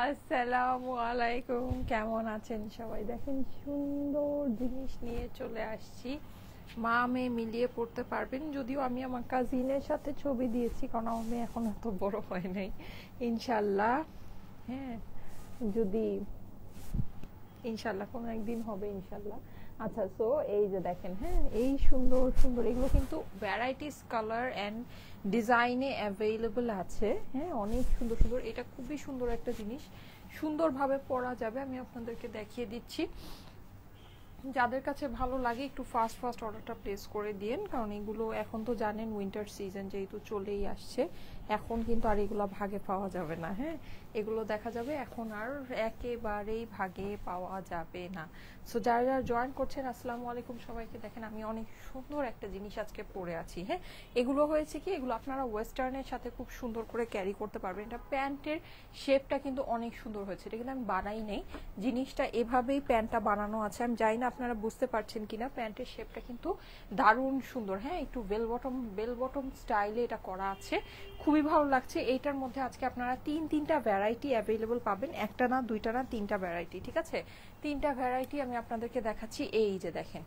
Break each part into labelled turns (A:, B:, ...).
A: আসসালামু আলাইকুম, কেমন আছেন সবাই? দেখেন সুন্দর জিনিস নিয়ে চলে আসছি, মা মেয়ে মিলিয়ে পড়তে পারবেন। যদিও আমি আমার কাজিনের সাথে ছবি দিয়েছি, কারণ আমার মেয়ে এখন এত বড় হয় নাই। ইনশাল্লাহ, হ্যাঁ, যদি ইনশাল্লাহ কোনো একদিন হবে ইনশাল্লাহ। আচ্ছা, সো এই যে দেখেন, হ্যাঁ, এই সুন্দর সুন্দর এগুলো কিন্তু ভ্যারাইটিস কালার অ্যান্ড ডিজাইনে অ্যাভেলেবল আছে। হ্যাঁ, অনেক সুন্দর সুন্দর, এটা খুবই সুন্দর একটা জিনিস, সুন্দরভাবে পরা যাবে। আমি আপনাদেরকে দেখিয়ে দিচ্ছি, যাদের কাছে ভালো লাগে একটু ফাস্ট ফাস্ট অর্ডারটা প্লেস করে দিন, কারণ এগুলো এখন তো জানেন উইন্টার সিজন যেহেতু চলেই আসছে, এখন কিন্তু আর এগুলো ভাগে পাওয়া যাবে না। হ্যাঁ, এগুলো দেখা যাবে এখন আর একেবারেই ভাগে পাওয়া যাবে না। সো যারা যারা জয়েন করছেন আসসালামু আলাইকুম সবাইকে। দেখেন আমি অনেক সুন্দর একটা জিনিস আজকে পরে আছি। হ্যাঁ, এগুলো হয়েছে কি, এগুলো আপনারা ওয়েস্টার্নের সাথে খুব সুন্দর করে ক্যারি করতে পারবেন। এটা প্যান্টের শেপটা কিন্তু অনেক সুন্দর হয়েছে, এটা কিন্তু আমি বানাই নেই, জিনিসটা এভাবেই প্যান্টটা বানানো আছে। আমি জানি না আপনারা বুঝতে পারছেন কিনা, প্যান্টের শেপটা কিন্তু দারুণ সুন্দর। হ্যাঁ, একটু বেল বটম স্টাইলে এটা করা আছে, খুবই ভালো লাগছে। এইটার মধ্যে আজকে আপনারা তিনটা ভ্যারাইটি অ্যাভেলেবল পাবেন, একটা না দুইটা না তিনটা ভ্যারাইটি। ঠিক আছে, তিনটা ভ্যারাইটি আমি আপনাদেরকে দেখাচ্ছি। এই যে দেখেন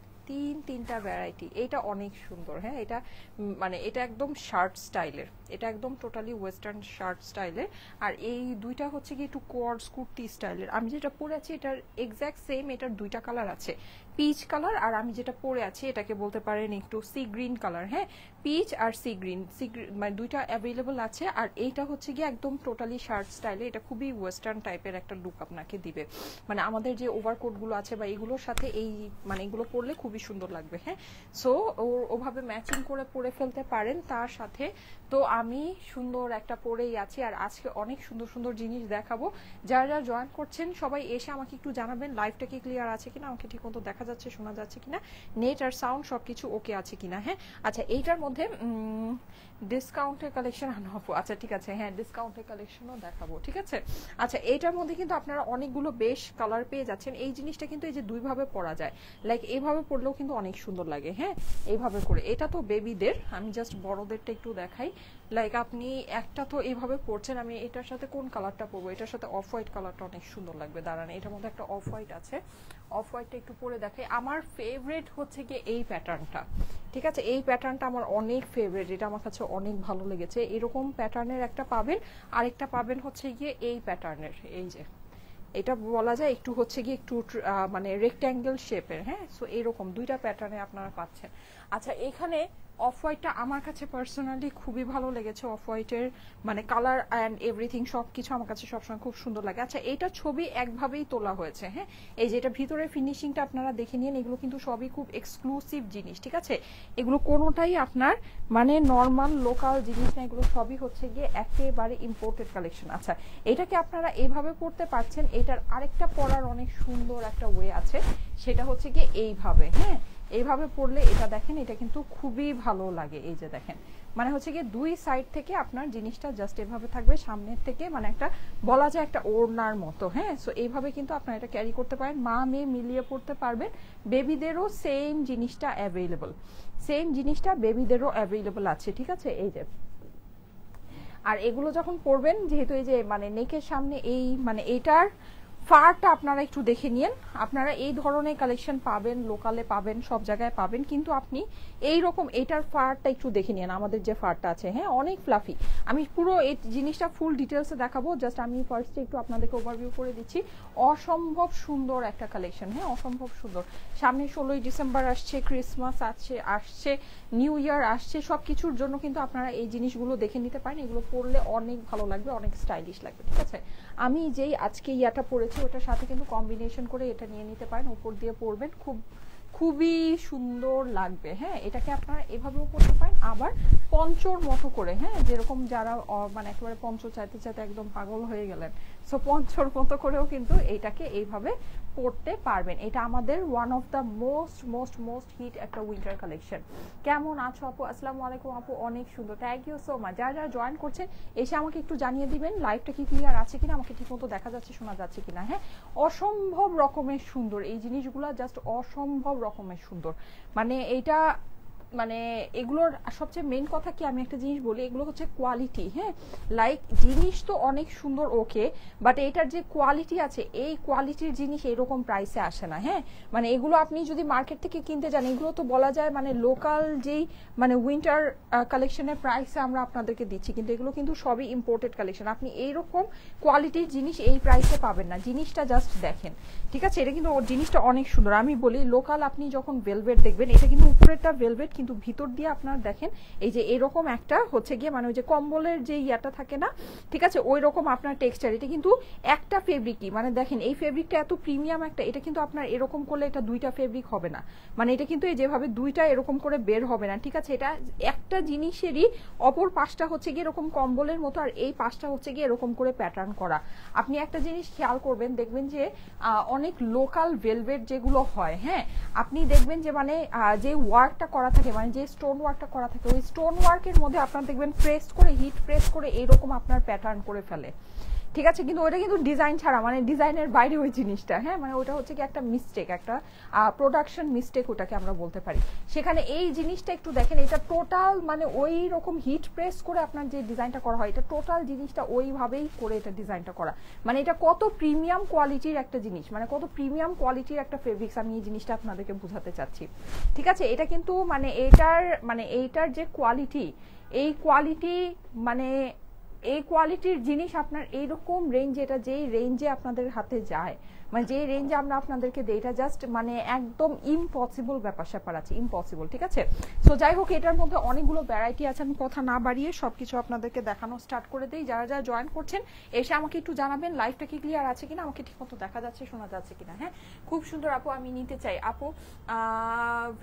A: তিনটা ভ্যারাইটি, এটা অনেক সুন্দর। হ্যাঁ, এটা মানে এটা একদম শার্ট স্টাইলের, এটা একদম টোটালি ওয়েস্টার্ন শার্ট স্টাইলের। আর এই দুইটা হচ্ছে কি একটু কোয়ার্ডস কুর্তি স্টাইলের। আমি যেটা পরে আছি এটার এক্স্যাক্ট সেম, এটার দুইটা কালার আছে, পিচ কালার, আর আমি যেটা পরে আছি এটাকে বলতে পারেন একটু সি গ্রিন কালার। হ্যাঁ, পিচ আর সি গ্রিন মানে দুইটা অ্যাভেলেবল আছে। আর এইটা হচ্ছে গিয়ে একদম টোটালি শার্ট স্টাইলে, এটা খুবই ওয়েস্টার্ন টাইপের একটা লুক আপনাকে দিবে। মানে আমাদের যে ওভারকোটগুলো আছে বা এগুলোর সাথে এই মানে এগুলো পরলে খুবই সুন্দর লাগবে। হ্যাঁ, সো ওভাবে ম্যাচিং করে পরে ফেলতে পারেন তার সাথে। তো আমি সুন্দর একটা পরেই আছি, আর আজকে অনেক সুন্দর সুন্দর জিনিস দেখাবো। যারা যারা জয়েন করছেন সবাই এসে আমাকে একটু জানাবেন লাইভটা কি ক্লিয়ার আছে কিনা, আমাকে ঠিক মতো দেখা যাচ্ছে শোনা যাচ্ছে কিনা, নেট আর সাউন্ড সবকিছু ওকে আছে কিনা। হ্যাঁ, আচ্ছা এইটার মধ্যে ডিসকাউন্টের কালেকশন আনবো। আচ্ছা ঠিক আছে, হ্যাঁ ডিসকাউন্টের কালেকশনও দেখাবো। ঠিক আছে, আচ্ছা এইটার মধ্যে কিন্তু আপনারা অনেকগুলো বেশ কালার পেয়ে যাচ্ছেন। এই জিনিসটা কিন্তু এই যে দুইভাবে পরা যায়, লাইক এইভাবে পরলেও কিন্তু অনেক সুন্দর লাগে। হ্যাঁ, এইভাবে করে, এটা তো বেবিদের, আমি জাস্ট বড়দেরটা একটু দেখাই। লাইক আপনি একটা তো এইভাবে পরছেন, আমি এটার সাথে কোন কালারটা পরবো, এটার সাথে অফ হোয়াইট কালারটা অনেক সুন্দর লাগবে। দাঁড়ান, এটার মধ্যে একটা অফ হোয়াইট আছে, অফ হোয়াইটটা একটু পরে দেখাই। আমার ফেভারিট হচ্ছে গিয়ে এই প্যাটার্নটা। ঠিক আছে, এই প্যাটার্নটা আমার অনেক ফেভারিট, এটা আমার কাছে অনেক ভালো লেগেছে। এরকম প্যাটার্নের একটা পাবেন, আরেকটা পাবেন হচ্ছে গিয়ে এই প্যাটার্নের। এই যে এটা বলা যায় একটু হচ্ছে গিয়ে একটু মানে রেক্ট্যাঙ্গেল শেপের। হ্যাঁ, সো এরকম দুইটা প্যাটার্নে আপনারা পাচ্ছেন। আচ্ছা, এখানে অফ হোয়াইটটা আমার কাছে পার্সোনালি খুবই ভালো লেগেছে। অফ হোয়াইটের মানে কালার অ্যান্ড এভরিথিং সব কিছু আমার কাছে সবসময় খুব সুন্দর লাগে। আচ্ছা, এইটা ছবি একভাবেই তোলা হয়েছে। হ্যাঁ, এই যে এটা ভিতরের ফিনিশিংটা আপনারা দেখে নিন, এগুলো কিন্তু সবই খুব এক্সক্লুসিভ জিনিস। ঠিক আছে, এগুলো কোনোটাই আপনার মানে নর্মাল লোকাল জিনিস না, এগুলো সবই হচ্ছে গিয়ে একেবারে ইম্পোর্টেড কালেকশন। আচ্ছা, এটাকে আপনারা এইভাবে পড়তে পারছেন। এটার আরেকটা পরার অনেক সুন্দর একটা ওয়ে আছে, সেটা হচ্ছে গিয়ে এইভাবে। হ্যাঁ, এইভাবে পড়লে এটা দেখেন, এটা কিন্তু খুবই ভালো লাগে। এই যে দেখেন, মানে হচ্ছে গিয়ে দুই সাইড থেকে আপনার জিনিসটা জাস্ট এভাবে থাকবে, সামনের থেকে মানে একটা বলা যায় একটা ওড়নার মতো। হ্যাঁ, সো এইভাবে কিন্তু আপনারা এটা ক্যারি করতে পারেন, মা মেয়ে মিলিয়ে পড়তে পারবেন। বেবিদেরও সেম জিনিসটা অ্যাভেলেবল, সেম জিনিসটা বেবিদেরও অ্যাভেলেবল আছে। ঠিক আছে, এই যে আর এগুলো যখন পরবেন, যেহেতু এই যে মানে নেকের সামনে এই মানে এইটার ফারটা আপনারা একটু দেখে নিন। আপনারা এই ধরনের কালেকশন পাবেন, লোকালে পাবেন, সব জায়গায় পাবেন, কিন্তু আপনি এই রকম এইটার ফারটা একটু দেখে নিন। আমাদের যে ফারটা আছে, হ্যাঁ অনেক ফ্লাফি। আমি পুরো এই জিনিসটা ফুল ডিটেলসে দেখাবো, জাস্ট আমি ফার্স্টে একটু আপনাদেরকে ওভারভিউ করে দিচ্ছি। অসম্ভব সুন্দর একটা কালেকশন। হ্যাঁ, অসম্ভব সুন্দর। সামনে 16ই ডিসেম্বর আসছে, ক্রিসমাস আসছে, নিউ ইয়ার আসছে, সব কিছুর জন্য কিন্তু আপনারা এই জিনিসগুলো দেখে নিতে পারেন। এগুলো পরলে অনেক ভালো লাগবে, অনেক স্টাইলিশ লাগবে। ঠিক আছে, আমি যেই আজকে ইয়াটা পরেছি ওটার সাথে কিন্তু কম্বিনেশন করে এটা নিয়ে নিতে পারেন, উপর দিয়ে পরবেন, খুবই সুন্দর লাগবে। হ্যাঁ, এটাকে আপনারা এভাবেও পরতে পারেন, আবার পঞ্চর মতো করে। হ্যাঁ, যেরকম যারা মানে একেবারে পঞ্চ চাইতে চাইতে একদম পাগল হয়ে গেলেন, সো পঞ্চর মতো করেও কিন্তু এইটাকে এইভাবে পরতে পারবেন। এটা আমাদের one of the most hit একটা উইন্টার কালেকশন। কেমন আছো আপু? আসসালামু আলাইকুম আপু, অনেক সুন্দর, থ্যাংক ইউ সো মাচ। যারা যারা জয়েন করছেন এসে আমাকে একটু জানিয়ে দিবেন লাইভটা কি ক্লিয়ার আছে কিনা, আমাকে ঠিক মতো দেখা যাচ্ছে শোনা যাচ্ছে কিনা। হ্যাঁ, অসম্ভব রকমের সুন্দর এই জিনিসগুলো, জাস্ট অসম্ভব রকমের সুন্দর। মানে এইটা
B: মানে এগুলোর সবচেয়ে মেইন কথা কি, আমি একটা জিনিস বলি, এগুলো হচ্ছে কোয়ালিটি। হ্যাঁ, লাইক জিনিস তো অনেক সুন্দর ওকে, বাট এটার যে কোয়ালিটি আছে, এই কোয়ালিটির জিনিস এরকম প্রাইসে আসে না। হ্যাঁ, মানে এগুলো আপনি যদি মার্কেট থেকে কিনতে যান, এগুলো তো বলা যায় মানে লোকাল যেই মানে উইন্টার কালেকশনের প্রাইসে আমরা আপনাদেরকে দিচ্ছি, কিন্তু এগুলো কিন্তু সবই ইম্পোর্টেড কালেকশন। আপনি এইরকম কোয়ালিটির জিনিস এই প্রাইসে পাবেন না। জিনিসটা জাস্ট দেখেন, ঠিক আছে? এটা কিন্তু জিনিসটা অনেক সুন্দর। আমি বলি লোকাল আপনি যখন ভেলভেট দেখবেন, এটা কিন্তু উপরেরটা ভেলভেট, কিন্তু ভিতর দিয়ে আপনার দেখেন এই যে এরকম একটা হচ্ছে গিয়ে মানে ওই যে কম্বলের যে ইয়াটা থাকে না, ঠিক আছে, ওই রকম আপনার টেক্সচার। এটা কিন্তু একটা ফেব্রিকই, মানে দেখেন এই ফেব্রিকটা এত প্রিমিয়াম একটা, এটা কিন্তু আপনার এরকম করলে এটা দুইটা ফেব্রিক হবে না, মানে এটা কিন্তু এই যেভাবে দুইটা এরকম করে বের হবে না, ঠিক আছে? এটা একটা জিনিসেরই অপর পাশটা হচ্ছে গিয়ে এরকম কম্বলের মতো, আর এই পাশটা হচ্ছে গিয়ে এরকম করে প্যাটার্ন করা। আপনি একটা জিনিস খেয়াল করবেন, দেখবেন যে অনেক লোকাল ভেলভেট যেগুলো হয়, হ্যাঁ, আপনি দেখবেন যে মানে যে ওয়ার্কটা করা থাকে, মানে যে স্টোন ওয়ার্কটা করা থাকে, ওই স্টোন ওয়ার্কের মধ্যে আপনার দেখবেন প্রেস করে, হিট প্রেস করে এইরকম আপনার প্যাটার্ন করে ফেলে, ঠিক আছে? কিন্তু ওইটা কিন্তু ডিজাইন ছাড়া, মানে ডিজাইনের বাইরে ওই জিনিসটা। হ্যাঁ, মানে ওটা হচ্ছে কি একটা মিস্টেক, একটা প্রোডাকশন মিস্টেক ওটাকে আমরা বলতে পারি। সেখানে এই জিনিসটা একটু দেখেন, এটা টোটাল মানে ওই রকম হিট প্রেস করে আপনার যে ডিজাইনটা করা হয়, এটা টোটাল জিনিসটা ওইভাবেই করে এটা ডিজাইনটা করা। মানে এটা কত প্রিমিয়াম কোয়ালিটির একটা জিনিস, মানে কত প্রিমিয়াম কোয়ালিটির একটা ফেব্রিক্স, আমি এই জিনিসটা আপনাদেরকে বোঝাতে চাচ্ছি, ঠিক আছে? এটা কিন্তু মানে এইটার যে কোয়ালিটি, এই কোয়ালিটি মানে এই কোয়ালিটির জিনিস আপনার এইরকম রেঞ্জ, এটা যেই রেঞ্জে আপনাদের হাতে যায়, মানে যে রেঞ্জে আমরা আপনাদেরকে দিই, এটা জাস্ট মানে একদম ইম্পসিবল ব্যাপার স্যাপার আছে, ইম্পসিবল, ঠিক আছে? সো যাই হোক, এটার মধ্যে অনেকগুলো ভ্যারাইটি আছে, আমি কথা না বাড়িয়ে সবকিছু আপনাদেরকে দেখানো স্টার্ট করে দিই। যারা যারা জয়েন করছেন এসে আমাকে একটু জানাবেন লাইভটা কি ক্লিয়ার আছে কিনা, আমাকে ঠিকমতো দেখা যাচ্ছে, শোনা যাচ্ছে কিনা। হ্যাঁ, খুব সুন্দর আপু, আমি নিতে চাই। আপু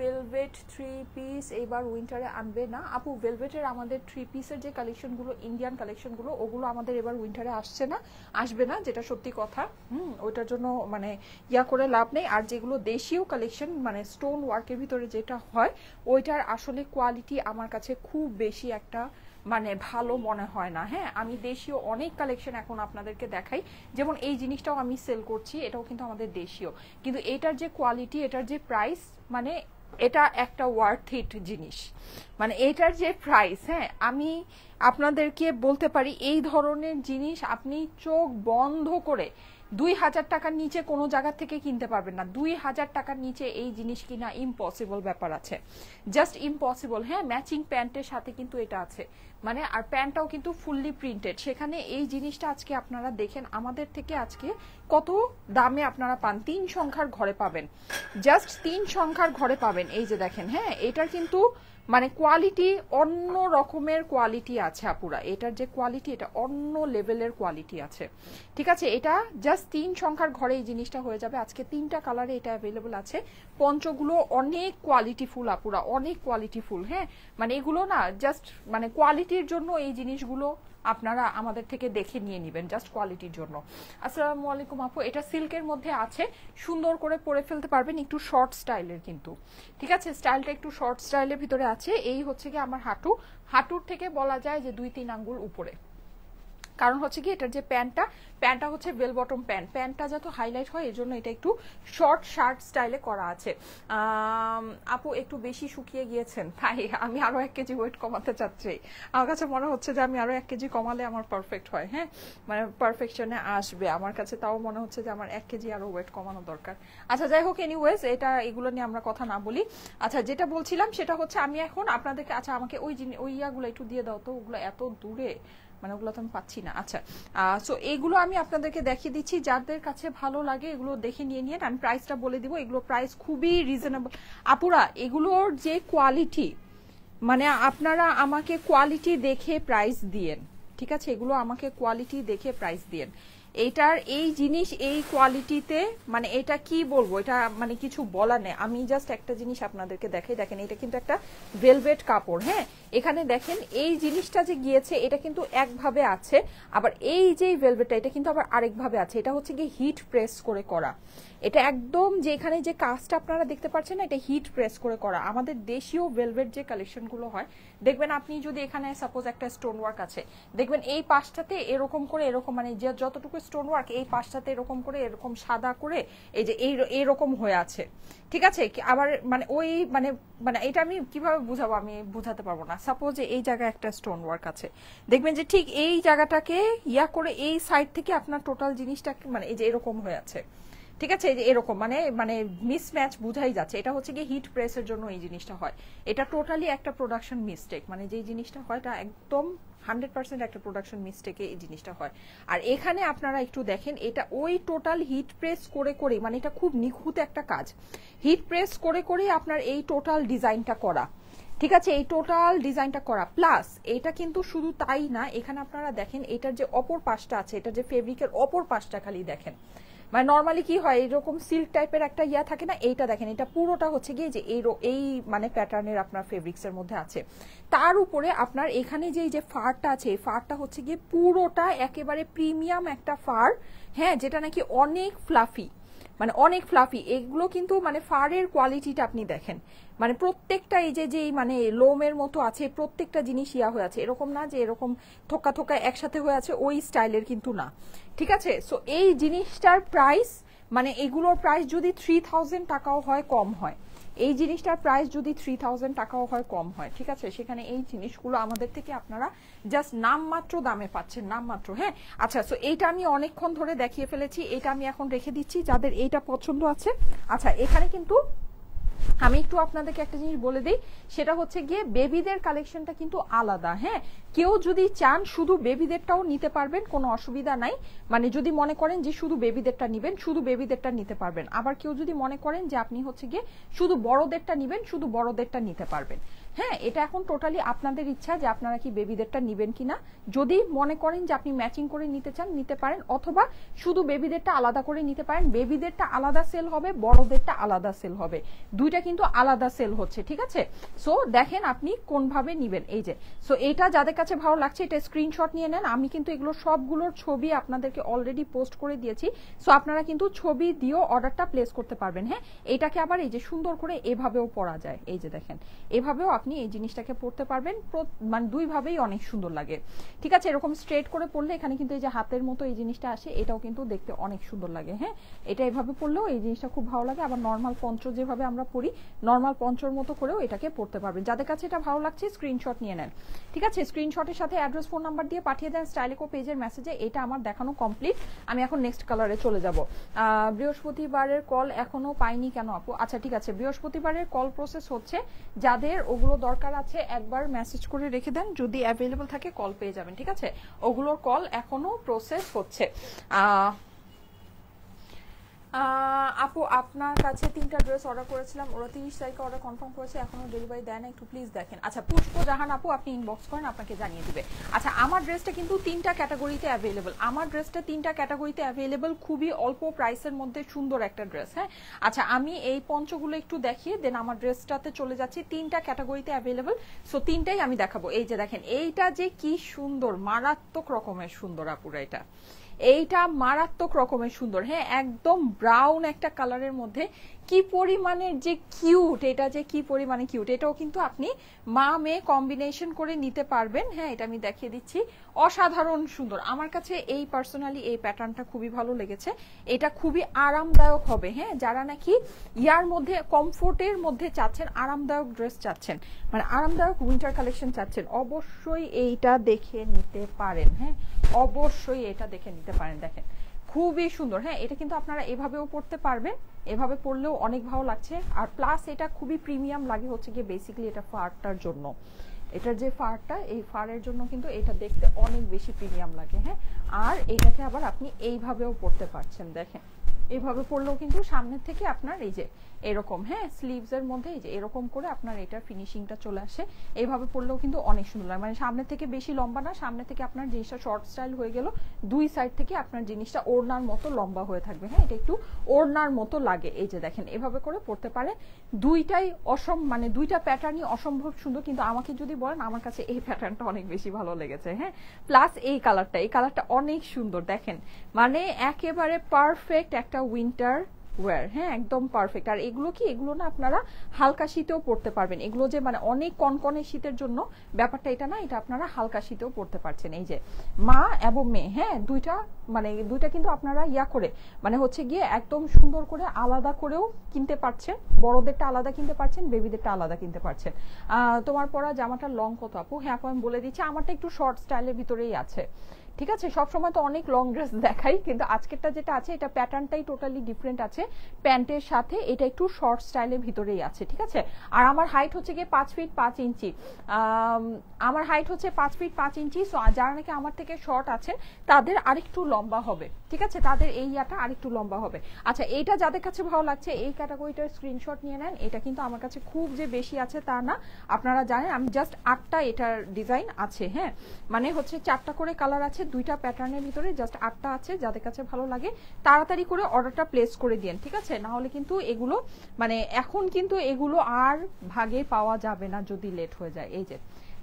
B: ভেলভেট 3 পিস এবার উইন্টারে আনবে না? আপু ভেলভেটের আমাদের 3 পিসের যে কালেকশনগুলো, ইন্ডিয়ান কালেকশনগুলো, ওগুলো আমাদের এবার উইন্টারে আসছে না, আসবে না, যেটা সত্যি কথা। ওইটার জন্য মানে ইয়া করে লাভ নেই। আর যেগুলো দেশীয় কালেকশন, মানে স্টোন ওয়ার্কের ভিতরে যেটা হয়, ওইটার আসলে কোয়ালিটি আমার কাছে খুব বেশি একটা মানে ভালো মনে হয় না। হ্যাঁ, আমি দেশীয় অনেক কালেকশন এখন আপনাদেরকে দেখাই, যেমন এই জিনিসটাও আমি সেল করছি, এটাও কিন্তু আমাদের দেশীয়, কিন্তু এটার যে কোয়ালিটি, এটার যে প্রাইস, মানে এটা একটা ওয়ার্থ ইট জিনিস, মানে এটার যে প্রাইস, হ্যাঁ, আমি আপনাদেরকে বলতে পারি এই ধরনের জিনিস আপনি চোখ বন্ধ করে 2000 টাকার নিচে কোনো জায়গা থেকে কিনতে পারবেন না। 2000 টাকার নিচে এই জিনিস কিনা ইম্পসিবল ব্যাপার আছে, জাস্ট ইম্পসিবল। হ্যাঁ, ম্যাচিং প্যান্টের সাথে কিন্তু এটা আছে, মানে আর প্যান্টটাও কিন্তু ফুললি প্রিন্টেড। সেখানে এই জিনিসটা আজকে আপনারা দেখেন আমাদের থেকে আজকে কত দামে আপনারা পান, 3 সংখ্যার ঘরে পাবেন, জাস্ট 3 সংখ্যার ঘরে পাবেন। এই যে দেখেন, হ্যাঁ, এটার কিন্তু মানে কোয়ালিটি অন্য রকমের কোয়ালিটি আছে আপুরা, এটার যে কোয়ালিটি, এটা অন্য লেভেলের কোয়ালিটি আছে, ঠিক আছে? এটা জাস্ট 3 সংখ্যার ঘরে এই জিনিসটা হয়ে যাবে। আজকে 3টা কালারে এটা অ্যাভেলেবল আছে। পঞ্চগুলো অনেক কোয়ালিটিফুল আপুরা, অনেক কোয়ালিটিফুল। হ্যাঁ, মানে এগুলো না জাস্ট মানে কোয়ালিটির জন্য এই জিনিসগুলো আপনারা আমাদের থেকে দেখে নিয়ে নেবেন, জাস্ট কোয়ালিটির জন্য। আসসালামু আলাইকুম আপু, এটা সিল্কের মধ্যে আছে, সুন্দর করে পরে ফেলতে পারবেন, একটু শর্ট স্টাইলের কিন্তু, ঠিক আছে? স্টাইলটা একটু শর্ট স্টাইলের ভিতরে আছে। এই হচ্ছে কি আমার হাঁটুর থেকে বলা যায় যে 2-3 আঙ্গুল উপরে, কারণ হচ্ছে কি এটার যে প্যান্টটা হচ্ছে বেল বটম প্যান্টটা যত হাইলাইট হয়, এর জন্য এটা একটু শর্ট শার্ট স্টাইলে করা আছে। আপু একটু বেশি শুকিয়ে গিয়েছেন, তাই আমি আরো 1 কেজি ওয়েট কমাতে চাচ্ছি। আমার কাছে মনে হচ্ছে যে আমি আরো 1 কেজি কমালে আমার পারফেক্ট হয়। হ্যাঁ, মানে পারফেকশনে আসবে আমার কাছে, তাও মনে হচ্ছে যে আমার 1 কেজি আরো ওয়েট কমানো দরকার। আচ্ছা যাই হোক, এনিওয়েজ এগুলো নিয়ে আমরা কথা না বলি। আচ্ছা, যেটা বলছিলাম সেটা হচ্ছে আমি এখন আপনাদেরকে, আচ্ছা আমাকে ওই ইয়াগুলো একটু দিয়ে দাও তো, ওগুলো এত দূরে, মানে ওগুলো তো আমি পাচ্ছি না। আচ্ছা, সো এইগুলো আমি আপনাদেরকে দেখিয়ে দিচ্ছি, যাদের কাছে ভালো লাগে এগুলো দেখে নিয়ে নিয়ে আমি প্রাইসটা বলে দিব। এগুলো প্রাইস খুবই রিজনেবল আপুরা, এগুলোর যে কোয়ালিটি, মানে আপনারা আমাকে কোয়ালিটি দেখে প্রাইস দিয়েন, ঠিক আছে? এগুলো আমাকে কোয়ালিটি দেখে প্রাইস দিয়েন। এইটার এই জিনিস এই কোয়ালিটিতে, মানে এটা কি বলবো, এটা মানে কিছু বলার নেই। আমি জাস্ট একটা জিনিস আপনাদেরকে দেখাই, দেখেন এটা কিন্তু একটা ভেলভেট কাপড়। হ্যাঁ, এখানে দেখেন এই জিনিসটা যে গিয়েছে এটা কিন্তু একভাবে আছে, আবার এই যে ভেলভেটটা এটা কিন্তু আবার আরেকভাবে আছে। এটা হচ্ছে কি হিট প্রেস করে করা, এটা একদম যে এখানে যে কাজটা আপনারা দেখতে পাচ্ছেন না, এটা হিট প্রেস করে করা। আমাদের দেশীয় ভেলভেট যে কালেকশনগুলো হয় দেখবেন, আপনি যদি এখানে সাপোজ একটা স্টোন ওয়ার্ক আছে, দেখবেন এই পাশটাতে এরকম করে এরকম মানে যে যতটুকু স্টোন ওয়ার্ক এই পাশটাতে এরকম করে এরকম সাদা করে এই যে এইরকম হয়ে আছে, ঠিক আছে। আবার মানে ওই মানে মানে এটা আমি কিভাবে বুঝাবো, আমি বুঝাতে পারবো না। সাপোজ এই জায়গায় একটা স্টোন ওয়ার্ক আছে, দেখবেন যে ঠিক এই জায়গাটাকে ইয়া করে এই সাইড থেকে আপনার টোটাল জিনিসটা মানে এই যে এরকম হয়ে আছে, ঠিক আছে। এই যে এরকম মানে মানে মিসম্যাচ বুঝাই যাচ্ছে। এটা হচ্ছে কি হিট প্রেসের জন্য এই জিনিসটা হয়। এটা টোটালি একটা প্রোডাকশন মিস্টেক, মানে যে জিনিসটা হয় এটা একদম 100% একটা প্রোডাকশন মিস্টেকে এই জিনিসটা হয়। আর এখানে আপনারা একটু দেখেন, এটা ওই টোটাল হিট প্রেস করে করে, মানে এটা খুব নিখুঁত একটা কাজ, হিট প্রেস করে করে আপনার এই টোটাল ডিজাইনটা করা, ঠিক আছে। এই টোটাল ডিজাইনটা করা প্লাস এটা কিন্তু শুধু তাই না, এখানে আপনারা দেখেন এটার যে অপর পাশটা আছে, এটা যে ফেব্রিকের অপর পাশটা খালি দেখেন, মানে নর্মালি কি হয় এরকম সিল্ক টাইপের একটা ইয়া থাকে না, এইটা দেখেন এটা পুরোটা হচ্ছে গিয়ে যে এই মানে প্যাটার্নের আপনার ফেব্রিক্স এর মধ্যে আছে। তার উপরে আপনার এখানে যে ফারটা আছে, এই ফারটা হচ্ছে গিয়ে পুরোটা একেবারে প্রিমিয়াম একটা ফার, হ্যাঁ, যেটা নাকি অনেক ফ্লাফি, মানে অনেক ফ্লাফি। এগুলো কিন্তু মানে ফারের কোয়ালিটিটা আপনি দেখেন, মানে প্রত্যেকটা এই যে মানে লোমের মতো আছে, প্রত্যেকটা জিনিস ইয়া হয়ে আছে, এরকম না যে এরকম থোকা থোকা একসাথে হয়ে আছে, ওই স্টাইলের কিন্তু না, ঠিক আছে। সো এই জিনিসটার প্রাইস মানে এগুলোর প্রাইস যদি 3000 টাকাও হয় কম হয়, এই জিনিসটার প্রাইস যদি 3000 টাকাও হয় কম হয়, ঠিক আছে। সেখানে এই জিনিসগুলো আমাদের থেকে আপনারা জাস্ট নামমাত্র দামে পাচ্ছেন, নামমাত্র, হ্যাঁ। আচ্ছা, সো এইটা আমি অনেকক্ষণ ধরে দেখিয়ে ফেলেছি, এটা আমি এখন রেখে দিচ্ছি যাদের এইটা পছন্দ আছে। আচ্ছা, এখানে কিন্তু আমি একটু আপনাদেরকে একটা জিনিস বলে দিই, সেটা হচ্ছে গিয়ে বেবিদের কালেকশনটা কিন্তু আলাদা, হ্যাঁ। কেউ যদি চান শুধু বেবিদেরটাও নিতে পারবেন, কোনো অসুবিধা নাই। মানে যদি মনে করেন যে শুধু বেবিদেরটা নিবেন, শুধু বেবিদেরটা নিতে পারবেন। আবার কেউ যদি মনে করেন যে আপনি হচ্ছে গিয়ে শুধু বড়দেরটা নিবেন, শুধু বড়দেরটা নিতে পারবেন, হ্যাঁ। এটা এখন টোটালি আপনাদের ইচ্ছা যে আপনারা কি বেবিদেরটা নিবেন কিনা। যদি মনে করেন যে আপনি ম্যাচিং করে নিতে চান নিতে পারেন, অথবা শুধু বেবিদেরটা আলাদা করে নিতে পারেন। বেবিদেরটা আলাদা সেল হবে, বড়দেরটা আলাদা সেল হবে, দুইটা কিন্তু আলাদা সেল হচ্ছে, ঠিক আছে। সো দেখেন আপনি কোনভাবে নিবেন। এই যে সো এটা যাদের কাছে ভালো লাগছে এটা স্ক্রিনশট নিয়ে নেন। আমি কিন্তু এগুলো সবগুলোর ছবি আপনাদেরকে অলরেডি পোস্ট করে দিয়েছি, সো আপনারা কিন্তু ছবি দিয়েও অর্ডারটা প্লেস করতে পারবেন, হ্যাঁ। এটাকে আবার এই যে সুন্দর করে এভাবেও পরা যায়, এই যে দেখেন এভাবেও আপনি এই জিনিসটাকে পরতে পারবেন, মানে দুইভাবেই অনেক সুন্দর লাগে, ঠিক আছে। এরকম স্ট্রেট করে পরলে এখানে কিন্তু এই যে হাতের মতো এই জিনিসটা আসে, এটাও কিন্তু দেখতে অনেক সুন্দর লাগে, হ্যাঁ। এটা এভাবে পরলেও এই জিনিসটা খুব ভালো লাগে। আবার নর্মাল পঞ্চ যেভাবে আমরা পরি, নর্মাল পঞ্চর মতো করেও এটাকে পড়তে পারবেন। যাদের কাছে এটা ভালো লাগছে স্ক্রিনশট নিয়ে নেন, ঠিক আছে। স্ক্রিনশটের সাথে অ্যাড্রেস ফোন নাম্বার দিয়ে পাঠিয়ে দেন স্টাইলিকো পেজের মেসেজে। এটা আমার দেখানো কমপ্লিট, আমি এখন নেক্সট কালারে চলে যাব। বৃহস্পতিবারের কল এখনো পাইনি কেন আপু? আচ্ছা ঠিক আছে, বৃহস্পতিবারের কল প্রসেস হচ্ছে, যাদের ওগুলো দরকার আছে একবার মেসেজ করে রেখে দেন, যদি অ্যাভেলেবল থাকে কল পেয়ে যাবেন, ঠিক আছে। ওগুলোর কল এখনো প্রসেস হচ্ছে। আপু আপনার কাছে 3টা ড্রেস অর্ডার করেছিলাম, ওরা 30 তারিখে অর্ডার কনফার্ম করেছে, এখনো ডেলিভারি দেয় না, একটু প্লিজ দেখেন। আচ্ছা, পুষ্প জাহান আপু আপনি ইনবক্স করেন, আপনাকে জানিয়ে দিবে। আচ্ছা, আমার ড্রেসটা কিন্তু 3টা ক্যাটাগরিতে অ্যাভেলেবল, আমার ড্রেসটা 3টা ক্যাটাগরিতে অ্যাভেলেবল, খুবই অল্প প্রাইসের মধ্যে সুন্দর একটা ড্রেস, হ্যাঁ। আচ্ছা, আমি এই পঞ্চগুলো একটু দেখিয়ে দেন আমার ড্রেসটাতে চলে যাচ্ছি। 3টা ক্যাটাগরিতে অ্যাভেলেবল, সো 3টাই আমি দেখাবো। এই যে দেখেন এইটা যে কি সুন্দর, মারাত্মক রকমের সুন্দর আপুরা, এইটা মারাত্মক রকমের সুন্দর, হ্যাঁ। একদম ব্রাউন একটা কালারের মধ্যে কি পরিমাণের যে কিউট, এটা যে কি পরিমাণে কিউট। এটাও কিন্তু আপনি মা মেয়ে কম্বিনেশন করে নিতে পারবেন, হ্যাঁ। এটা আমি দেখিয়ে দিচ্ছি, অসাধারণ সুন্দর। আমার কাছে এই পার্সোনালি এই প্যাটার্নটা খুবই ভালো লেগেছে, এটা খুবই আরামদায়ক হবে, হ্যাঁ। যারা নাকি ইয়ার মধ্যে কমফোর্টের মধ্যে চাচ্ছেন, আরামদায়ক ড্রেস চাচ্ছেন, মানে আরামদায়ক উইন্টার কালেকশন চাচ্ছেন, অবশ্যই এইটা দেখে নিতে পারেন, হ্যাঁ। অবশ্যই এটা দেখে নিতে পারেন, দেখেন খুবই সুন্দর, হ্যাঁ। এটা কিন্তু আপনারা এভাবেও পড়তে পারবেন, এভাবে পরলেও অনেক ভালো লাগছে। আর প্লাস এটা খুবই প্রিমিয়াম লাগে হচ্ছে গিয়ে বেসিক্যালি এটা ফারটার জন্য, এটার যে ফারটা, এই ফারের জন্য কিন্তু এটা দেখতে অনেক বেশি প্রিমিয়াম লাগে, হ্যাঁ। আর এটাকে আবার আপনি এইভাবেও পড়তে পারছেন, দেখেন এভাবে পরলেও কিন্তু সামনের থেকে আপনার এই যে এরকম, হ্যাঁ, স্লিভস এর মধ্যে এই যে এরকম করে আপনার এটার ফিনিশিংটা চলে আসে। এইভাবে পরলেও কিন্তু অনেক সুন্দর লাগে, মানে সামনে থেকে বেশি লম্বা না, সামনে থেকে আপনার জিনিসটা শর্ট স্টাইল হয়ে গেল, দুই সাইড থেকে আপনার জিনিসটা ওড়নার মতো লম্বা হয়ে থাকবে। হ্যাঁ, এটা একটু ওড়নার মতো লাগে। এই যে দেখেন এভাবে করে পরতে পারে। দুইটাই মানে দুইটা প্যাটার্নই অসম্ভব সুন্দর, কিন্তু আমাকে যদি বলেন আমার কাছে এই প্যাটার্নটা অনেক বেশি ভালো লেগেছে। হ্যাঁ, প্লাস এই কালারটা অনেক সুন্দর, দেখেন মানে একেবারে পারফেক্ট একটা উইন্টার ওয়্যার। হ্যাঁ, একদম পারফেক্ট। আর এগুলো কি, এগুলো না আপনারা হালকা শীতেও পরতে পারবেন। এগুলো যে মানে অনেক কনকনে শীতের জন্য ব্যাপারটা এটা না, এটা আপনারা হালকা শীতেও পরতে পারছেন। এই যে মা এবং মেয়ে, হ্যাঁ, দুইটা কিন্তু আপনারা করে মানে হচ্ছে গিয়ে একদম সুন্দর করে আলাদা করেও কিনতে পারছেন। বড়দেরটা আলাদা কিনতে পারছেন, বেবিদেরটা আলাদা কিনতে পারছেন। তোমার পরা জামাটার লং কত আপু? হ্যাঁ আপু আমি বলে দিচ্ছি, আমারটা একটু শর্ট স্টাইলের ভিতরেই আছে। ঠিক আছে, সবসময় তো অনেক লং ড্রেস দেখাই, কিন্তু আজকেরটা যেটা আছে এটা প্যাটার্নটাই টোটালি ডিফারেন্ট আছে। প্যান্টের সাথে এটা একটু শর্ট স্টাইলের ভিতরেই আছে। ঠিক আছে, আর আমার হাইট হচ্ছে গিয়ে 5 ফিট 5 ইঞ্চি। আমার হাইট হচ্ছে 5 ফিট 5 ইঞ্চি। সো যারা নাকি আমার থেকে শর্ট আছেন তাদের আরেকটু লম্বা হবে। ঠিক আছে, তাদের এই ইয়াটা আরেকটু লম্বা হবে। আচ্ছা, এইটা যাদের কাছে ভালো লাগছে এই ক্যাটাগরিটার স্ক্রিনশট নিয়ে নেন। এটা কিন্তু আমার কাছে খুব যে বেশি আছে তা না, আপনারা জানেন আমি জাস্ট 8টা এটার ডিজাইন আছে। হ্যাঁ, মানে হচ্ছে 4টা করে কালার আছে, 2টা প্যাটার্নের ভিতরে জাস্ট 8টা আছে। যাদের কাছে ভালো লাগে তাড়াতাড়ি করে অর্ডারটা প্লেস করে দিন। ঠিক আছে, না হলে কিন্তু এগুলো মানে এখন কিন্তু এগুলো আর ভাগে পাওয়া যাবে না যদি লেট হয়ে যায়। এই যে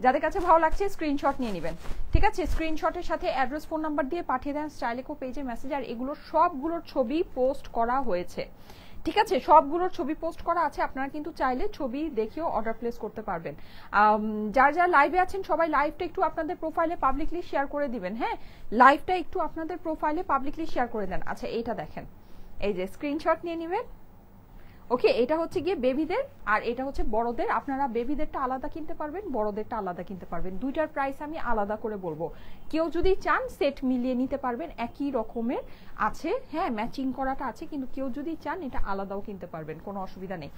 B: যাদের কাছে ভালো লাগছে স্ক্রিনশট নিয়ে নেবেন। ঠিক আছে, স্ক্রিনশটের সাথে অ্যাড্রেস ফোন নাম্বার দিয়ে পাঠিয়ে দেন স্টাইলেকো পেজে মেসেজ। আর এগুলো সবগুলোর ছবি পোস্ট করা হয়েছে। ঠিক আছে, সবগুলোর ছবি পোস্ট করা আছে, আপনারা কিন্তু চাইলে ছবি দেখেও অর্ডার প্লেস করতে পারবেন। যারা লাইভে আছেন সবাই লাইভটা একটু আপনাদের প্রোফাইলে পাবলিকলি শেয়ার করে দিবেন। হ্যাঁ, লাইভটা একটু আপনাদের প্রোফাইলে পাবলিকলি শেয়ার করে দেন। আচ্ছা, এইটা দেখেন, এই যে স্ক্রিনশট নিয়ে নেবেন। ওকে, এটা হচ্ছে গিয়ে বেবিদের আর এটা হচ্ছে বড়দের। আপনারা বেবিদেরটা আলাদা কিনতে পারবেন, বড়দেরটা আলাদা কিনতে পারবেন। দুইটার প্রাইস আমি আলাদা করে বলবো। কেউ যদি চান সেট মিলিয়ে নিতে পারবেন, একই রকমের আছে। হ্যাঁ, ম্যাচিং করাটা আছে, কিন্তু কেউ যদি চান এটা আলাদাও কিনতে পারবেন, কোনো অসুবিধা নেই।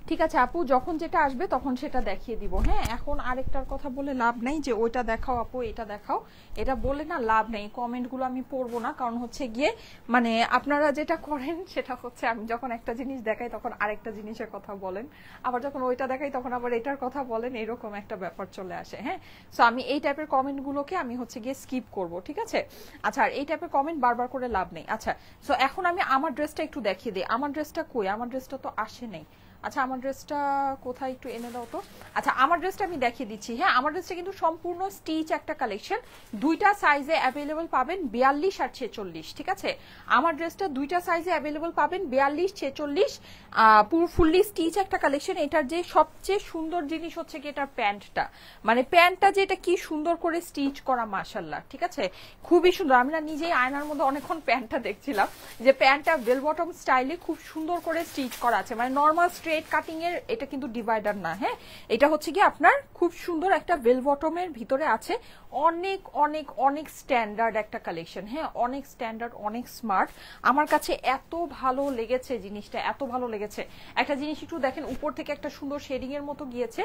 B: ঠিক আছে আপু, যখন যেটা আসবে তখন সেটা দেখিয়ে দিব। হ্যাঁ, এখন আরেকটার কথা বলে লাভ নাই যে ওইটা দেখাও আপু এটা দেখাও, এটা বলে না লাভ নেই। কমেন্টগুলো আমি পড়বো না, কারণ হচ্ছে গিয়ে মানে আপনারা যেটা করেন সেটা হচ্ছে আমি যখন একটা জিনিস দেখাই তখন আরেকটা জিনিসের কথা বলেন, আবার যখন ওইটা দেখাই তখন আবার এটার কথা বলেন, এরকম একটা ব্যাপার চলে আসে। হ্যাঁ, সো আমি এই টাইপের কমেন্টগুলোকে আমি হচ্ছে গিয়ে স্কিপ করব। ঠিক আছে, আচ্ছা, আর এই টাইপের কমেন্ট বারবার করে লাভ নেই। আচ্ছা, সো এখন আমি আমার ড্রেসটা একটু দেখিয়ে দিই। আমার ড্রেসটা কই? আমার ড্রেসটা তো আসে নেই। আচ্ছা, আমার ড্রেসটা কোথায় একটু এনে দাও তো। আচ্ছা, আমার ড্রেসটা আমি দেখিয়ে দিচ্ছি। হ্যাঁ, আমার ড্রেসটা কিন্তু সম্পূর্ণ স্টিচ একটা কালেকশন, দুইটা সাইজে অ্যাভেলেবল পাবেন, 42 আর 46। ঠিক আছে, আমার ড্রেসটা দুইটা সাইজে অ্যাভেলেবল পাবেন, 42 46, পুরো ফুললি স্টিচ একটা কালেকশন। এটার যে সবচেয়ে সুন্দর জিনিস হচ্ছে কি এটার প্যান্টটা, মানে প্যান্টটা যে এটা কি সুন্দর করে স্টিচ করা, মাশাআল্লাহ। ঠিক আছে, খুবই সুন্দর। আমি না নিজেই আয়নার মধ্যে অনেকক্ষণ প্যান্টটা দেখছিলাম যে প্যান্টটা বেল বটম স্টাইলে খুব সুন্দর করে স্টিচ করা আছে, মানে নর্মাল স্ট্রেট কাটিং এর, এটা কিন্তু ডিভাইডার না। হ্যাঁ, এটা হচ্ছে কি আপনার খুব সুন্দর একটা বেল বটমের ভিতরে আছে। অনেক অনেক অনেক স্ট্যান্ডার্ড একটা কালেকশন। হ্যাঁ, অনেক স্ট্যান্ডার্ড, অনেক স্মার্ট। আমার কাছে এত ভালো লেগেছে জিনিসটা, এত ভালো লেগেছে। একটা জিনিস একটু দেখেন, উপর থেকে একটা সুন্দর শেডিং এর মতো গিয়েছে,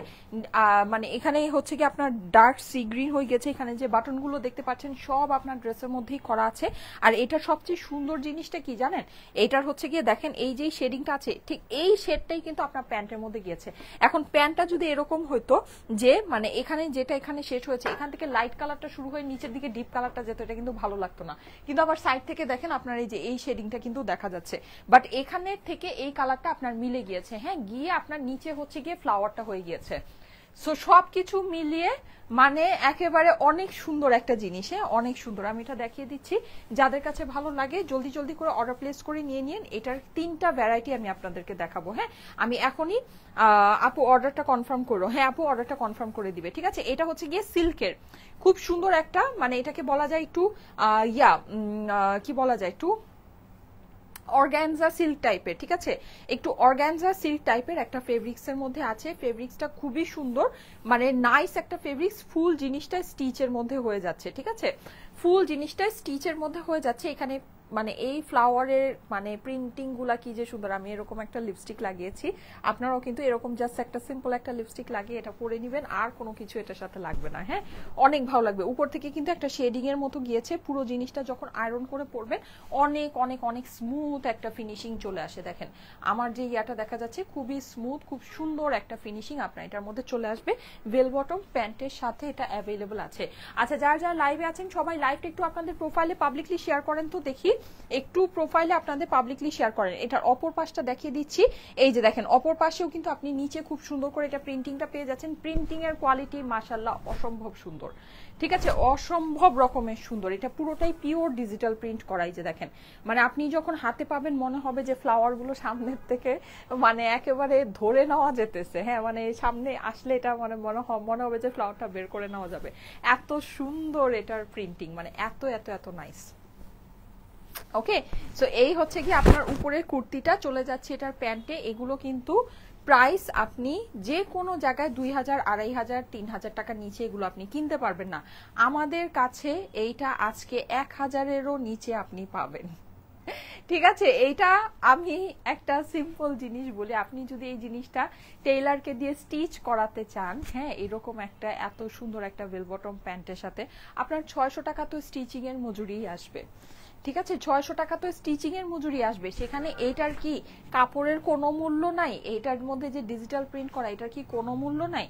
B: মানে এখানে হচ্ছে কি আপনার ডার্ক সি গ্রিন হয়ে গেছে। এখানে যে বাটনগুলো দেখতে পাচ্ছেন সব আপনার ড্রেসের মধ্যেই করা আছে। আর এটা সবচেয়ে সুন্দর জিনিসটা কি জানেন, এটার হচ্ছে গিয়ে দেখেন এই যে শেডিংটা আছে, ঠিক এই শেডটাই কিন্তু আপনার প্যান্টের মধ্যে গিয়েছে। এখন প্যান্টটা যদি এরকম হইতো যে মানে এখানে যেটা এখানে শেষ হয়েছে, এখান থেকে লাইট কালারটা শুরু হয়ে নিচের দিকে ডিপ কালারটা যেত, এটা কিন্তু ভালো লাগতো না। কিন্তু আবার সাইড থেকে দেখেন আপনার এই যে এই শেডিংটা কিন্তু দেখা যাচ্ছে, বাট এখানে থেকে এই কালারটা আপনার মিলে গিয়েছে। হ্যাঁ, গিয়ে আপনার নিচে হচ্ছে গিয়ে ফ্লাওয়ারটা হয়ে গিয়েছে। সো সবকিছু মিলিয়ে মানে একেবারে অনেক সুন্দর একটা জিনিস। হ্যাঁ, অনেক সুন্দর। আমি এটা দেখিয়ে দিচ্ছি, যাদের কাছে ভালো লাগে জলদি জলদি করে অর্ডার প্লেস করে নিয়ে নিন। এটার 3টা ভ্যারাইটি আমি আপনাদেরকে দেখাবো। হ্যাঁ, আমি এখনই আপু অর্ডারটা কনফার্ম করো। হ্যাঁ আপু, অর্ডারটা কনফার্ম করে দিবে। ঠিক আছে, এটা হচ্ছে গিয়ে সিল্কের খুব সুন্দর একটা, মানে এটাকে বলা যায় একটু কি বলা যায়, একটু অর্গানজা সিল্ক টাইপের। ঠিক আছে, একটু অর্গানজা সিল্ক টাইপের একটা ফেব্রিক্স এর মধ্যে আছে। ফেব্রিক্সটা খুবই সুন্দর, মানে নাইস একটা ফেব্রিক্স। ফুল জিনিসটা স্টিচের মধ্যে হয়ে যাচ্ছে। ঠিক আছে, ফুল জিনিসটা স্টিচের মধ্যে হয়ে যাচ্ছে। এখানে মানে এই ফ্লাওয়ারের মানে প্রিন্টিং গুলা কি যে সুন্দর। আমি এরকম একটা লিপস্টিক লাগিয়েছি, আপনারাও কিন্তু এরকম জাস্ট একটা সিম্পল একটা লিপস্টিক লাগিয়ে এটা পরে নেবেন, আর কোনো কিছু এটার সাথে লাগবে না। হ্যাঁ, অনেক ভালো লাগবে। উপর থেকে কিন্তু একটা শেডিং এর মতো গিয়েছে, পুরো জিনিসটা যখন আয়রন করে পরবেন অনেক অনেক অনেক স্মুথ একটা ফিনিশিং চলে আসে। দেখেন আমার যে ইয়াটা দেখা যাচ্ছে খুবই স্মুথ, খুব সুন্দর একটা ফিনিশিং আপনার এটার মধ্যে চলে আসবে। বেল বটম প্যান্টের সাথে এটা অ্যাভেলেবল আছে। আচ্ছা, যারা লাইভে আছেন সবাই লাইভটা একটু আপনাদের প্রোফাইলে পাবলিকলি শেয়ার করেন তো দেখি, একটু প্রোফাইলে আপনাদের পাবলিকলি শেয়ার করেন। এটার অপর পাশটা দেখিয়ে দিচ্ছি। এই যে দেখেন অপর পাশেও কিন্তু আপনি নিচে খুব সুন্দর করে এটা প্রিন্টিংটা পেয়ে যাচ্ছেন। প্রিন্টিং এর কোয়ালিটি মাশাআল্লাহ অসম্ভব সুন্দর, ঠিক আছে, অসম্ভব রকমের সুন্দর। এটা পুরোটাই পিওর ডিজিটাল প্রিন্ট করা। এই যে দেখেন মানে আপনি যখন হাতে পাবেন মনে হবে যে ফ্লাওয়ার গুলো সামনের থেকে মানে একেবারে ধরে নেওয়া যেতেছে। হ্যাঁ, মানে সামনে আসলে এটা মানে মনে হবে যে ফ্লাওয়ারটা বের করে নেওয়া যাবে, এত সুন্দর এটার প্রিন্টিং, মানে এত এত এত নাইস। ওকে, সো এই হচ্ছে কি আপনার উপরের কুর্তিটা। চলে যাচ্ছে এটার প্যান্টে। এগুলো কিন্তু প্রাইস আপনি যে কোনো জায়গায় 2000, 2500, 3000 টাকার নিচে এগুলো আপনি কিনতে পারবেন না। আমাদের কাছে এইটা আজকে 1000-এরও নিচে আপনি পাবেন, ঠিক আছে। এইটা আমি একটা সিম্পল জিনিস বলি, আপনি যদি এই জিনিসটা টেইলারকে দিয়ে স্টিচ করাতে চান, হ্যাঁ, এরকম একটা এত সুন্দর একটা বেল বটম প্যান্টের সাথে আপনার 600 টাকা তো স্টিচিং এর মজুরিই আসবে, ঠিক আছে। 600 টাকা তো স্টিচিং এর মজুরি আসবে। সেখানে এইটার কি কাপড়ের কোনো মূল্য নাই? এইটার মধ্যে যে ডিজিটাল প্রিন্ট করা এটার কি কোনো মূল্য নাই?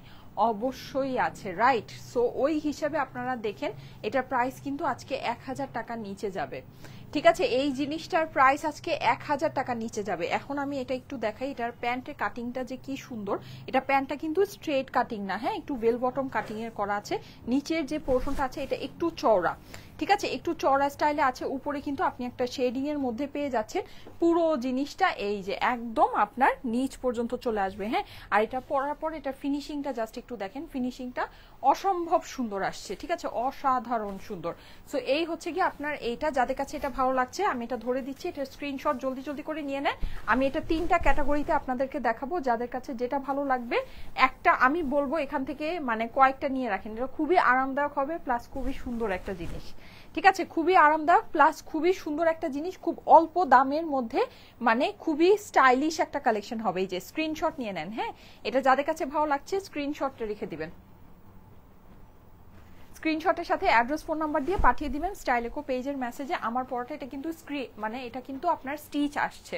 B: অবশ্যই আছে, রাইট। সো ওই হিসাবে আপনারা দেখেন এটার প্রাইস কিন্তু আজকে 1000 টাকার নিচে যাবে, ঠিক আছে। এই জিনিসটার প্রাইস আজকে 1000 টাকার নিচে যাবে। এখন আমি এটা একটু দেখাই, এটার প্যান্টের কাটিংটা যে কি সুন্দর। এটা প্যান্টটা কিন্তু স্ট্রেট কাটিং না, হ্যাঁ, একটু বেল বটম কাটিং এর করা আছে। নিচের যে পোর্শনটা আছে এটা একটু চওড়া, ঠিক আছে, একটু চওড়া স্টাইলে আছে। উপরে কিন্তু আপনি একটা শেডিং এর মধ্যে পেয়ে যাচ্ছেন। পুরো জিনিসটা এই যে একদম আপনার নিচ পর্যন্ত চলে আসবে। হ্যাঁ, আর এটা পরার পর এটা ফিনিশিংটা জাস্ট একটু দেখেন, ফিনিশিংটা অসম্ভব সুন্দর আসছে, ঠিক আছে, অসাধারণ সুন্দর। সো এই হচ্ছে কি আপনার এইটা। যাদের কাছে এটা ভালো লাগছে আমি এটা ধরে দিচ্ছি, এটা স্ক্রিনশট জলদি জলদি করে নিয়ে নেন। আমি এটা 3টা ক্যাটাগরিতে আপনাদেরকে দেখাবো, যাদের কাছে যেটা ভালো লাগবে একটা আমি বলবো এখান থেকে মানে কয়েকটা নিয়ে রাখেন। এটা খুবই আরামদায়ক হবে, প্লাস খুবই সুন্দর একটা জিনিস, ঠিক আছে, খুবই আরামদায়ক প্লাস খুবই সুন্দর একটা জিনিস, খুব অল্প দামের মধ্যে, মানে খুবই স্টাইলিশ একটা কালেকশন হবে। এই যে স্ক্রিনশট নিয়ে নেন। হ্যাঁ, এটা যাদের কাছে ভালো লাগছে স্ক্রিনশটটা রেখে দিবেন, স্ক্রিনশটের সাথে অ্যাড্রেস ফোন নাম্বার দিয়ে পাঠিয়ে দিবেন স্টাইলেকো পেজের মেসেজে। আমার পরটা এটা কিন্তু মানে এটা কিন্তু আপনার স্টিচ আসছে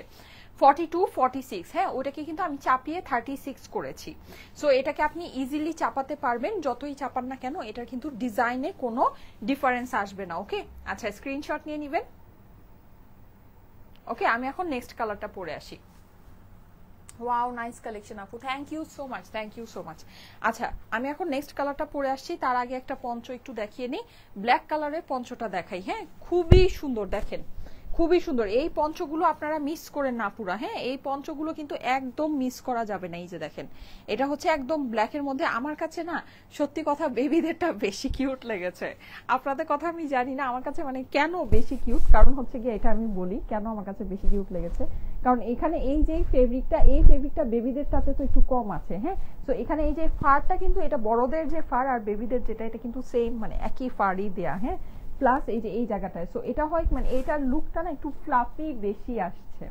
B: 42, 46, হ্যাঁ, ওটাকে কিন্তু আমি চাপিয়ে 36 করেছি। সো এটাকে আপনি ইজিলি চাপাতে পারবেন, যতই চাপান না কেন এটার কিন্তু ডিজাইনে কোনো ডিফারেন্স আসবে না। ওকে, আচ্ছা, স্ক্রিনশট নিয়ে নেবেন। ওকে, আমি এখন নেক্সট কালারটা পরে আসি। ওয়াও, নাইস কালেকশন আপু, thank you so much, thank you so much. আচ্ছা, আমি এখন নেক্সট কালারটা পরে আসছি, তার আগে একটা পঞ্চ একটু দেখিয়ে নিই। ব্ল্যাক কালারের পঞ্চটা দেখাই। হ্যাঁ, খুবই সুন্দর, দেখেন খুবই সুন্দর। এই পঞ্চগুলো আপনারা মিস করেন না পুরা। হ্যাঁ, এই পঞ্চগুলো কিন্তু একদম মিস করা যাবে না। এই যে দেখেন এটা হচ্ছে একদম ব্ল্যাকের মধ্যে। আমার কাছে না সত্যি কথা বেবিদেরটা বেশি কিউট লেগেছে, আপনাদের কথা আমি জানি না আমার কাছে মানে কেন বেশি কিউট, কারণ হচ্ছে কি এটা আমি বলি কেন আমার কাছে বেশি কিউট লেগেছে। কারণ এখানে এই যে ফেব্রিকটা বেবিদেরটাতে তো একটু কম আছে। হ্যাঁ, তো এখানে এই যে ফারটা কিন্তু এটা বড়দের যে ফার আর বেবিদের যেটা এটা কিন্তু সেম, মানে একই ফারই দেয়া। হ্যাঁ, প্লাস এই যে এই জায়গাটায়, সো এটা হয় মানে এটার লুকটা না একটু ফ্লাফি বেশি আসছে,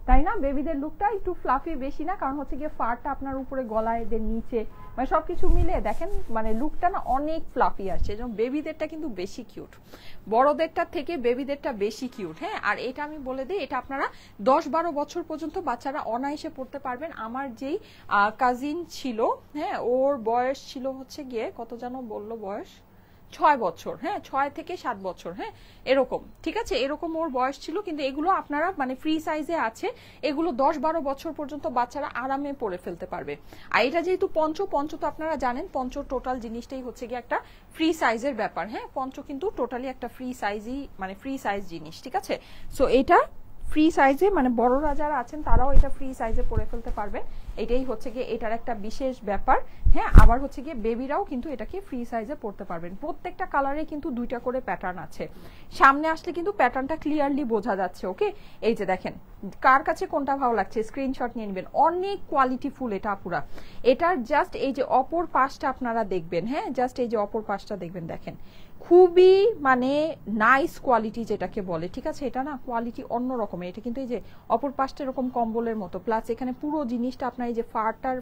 B: তাই না? বেবিদের লুকটা একটু ফ্লাফি বেশি না, কারণ হচ্ছে গিয়ে ফারটা আপনার উপরে গলায় এদের নিচে মানে সবকিছু মিলে দেখেন মানে লুকটা না অনেক ফ্লাফি আসছে। যেমন বেবিদেরটা কিন্তু বেশি কিউট, বড়দেরটার থেকে বেবিদেরটা বেশি কিউট। হ্যাঁ, আর এটা আমি বলে দিই এটা আপনারা 10-12 বছর পর্যন্ত বাচ্চারা অনায়াসে পড়তে পারবেন। আমার যেই কাজিন ছিল, হ্যাঁ, ওর বয়স ছিল হচ্ছে গিয়ে কত যেন বললো বয়স 6 বছর, হ্যাঁ, 6 থেকে 7 বছর, হ্যাঁ, এরকম, ঠিক আছে, এরকম ওর বয়স ছিল। কিন্তু এগুলো আপনারা মানে ফ্রি সাইজে আছে, এগুলো 10-12 বছর পর্যন্ত বাচ্চারা আরামে পরে ফেলতে পারবে। আর এটা যেহেতু পঞ্চ তো আপনারা জানেন পঞ্চ টোটাল জিনিসটাই হচ্ছে গিয়ে একটা ফ্রি সাইজের ব্যাপার। হ্যাঁ, পঞ্চ কিন্তু টোটালি একটা ফ্রি সাইজই, মানে ফ্রি সাইজ জিনিস, ঠিক আছে। সো এটা ফ্রি সাইজে মানে বড়রা যারা আছেন তারাও এটা ফ্রি সাইজে পরে ফেলতে পারবেন, এটাই হচ্ছে গিয়ে এটার একটা বিশেষ ব্যাপার। হ্যাঁ, আবার হচ্ছে গিয়ে বেবিরাও কিন্তু এটাকে ফ্রি সাইজে পরতে পারবেন। প্রত্যেকটা কালারে কিন্তু 2টা করে প্যাটার্ন আছে, সামনে আসলে কিন্তু প্যাটার্নটা ক্লিয়ারলি বোঝা যাচ্ছে। ওকে, এই যে দেখেন কার কাছে কোনটা ভালো লাগছে স্ক্রিনশট নিয়ে নেবেন। অনেক কোয়ালিটিফুল এটা পুরা। এটার জাস্ট এই যে অপর পাশটা আপনারা দেখবেন, হ্যাঁ, জাস্ট এই যে অপর পাশটা দেখবেন, দেখেন খুবই মানে নাইস কোয়ালিটি যেটাকে বলে, ঠিক আছে? এটা না কোয়ালিটি অন্য রকমের, এটা কিন্তু এই যে অপর পাশটা এরকম কম্বলের মতো, প্লাস এখানে পুরো জিনিসটা আপনার এই যে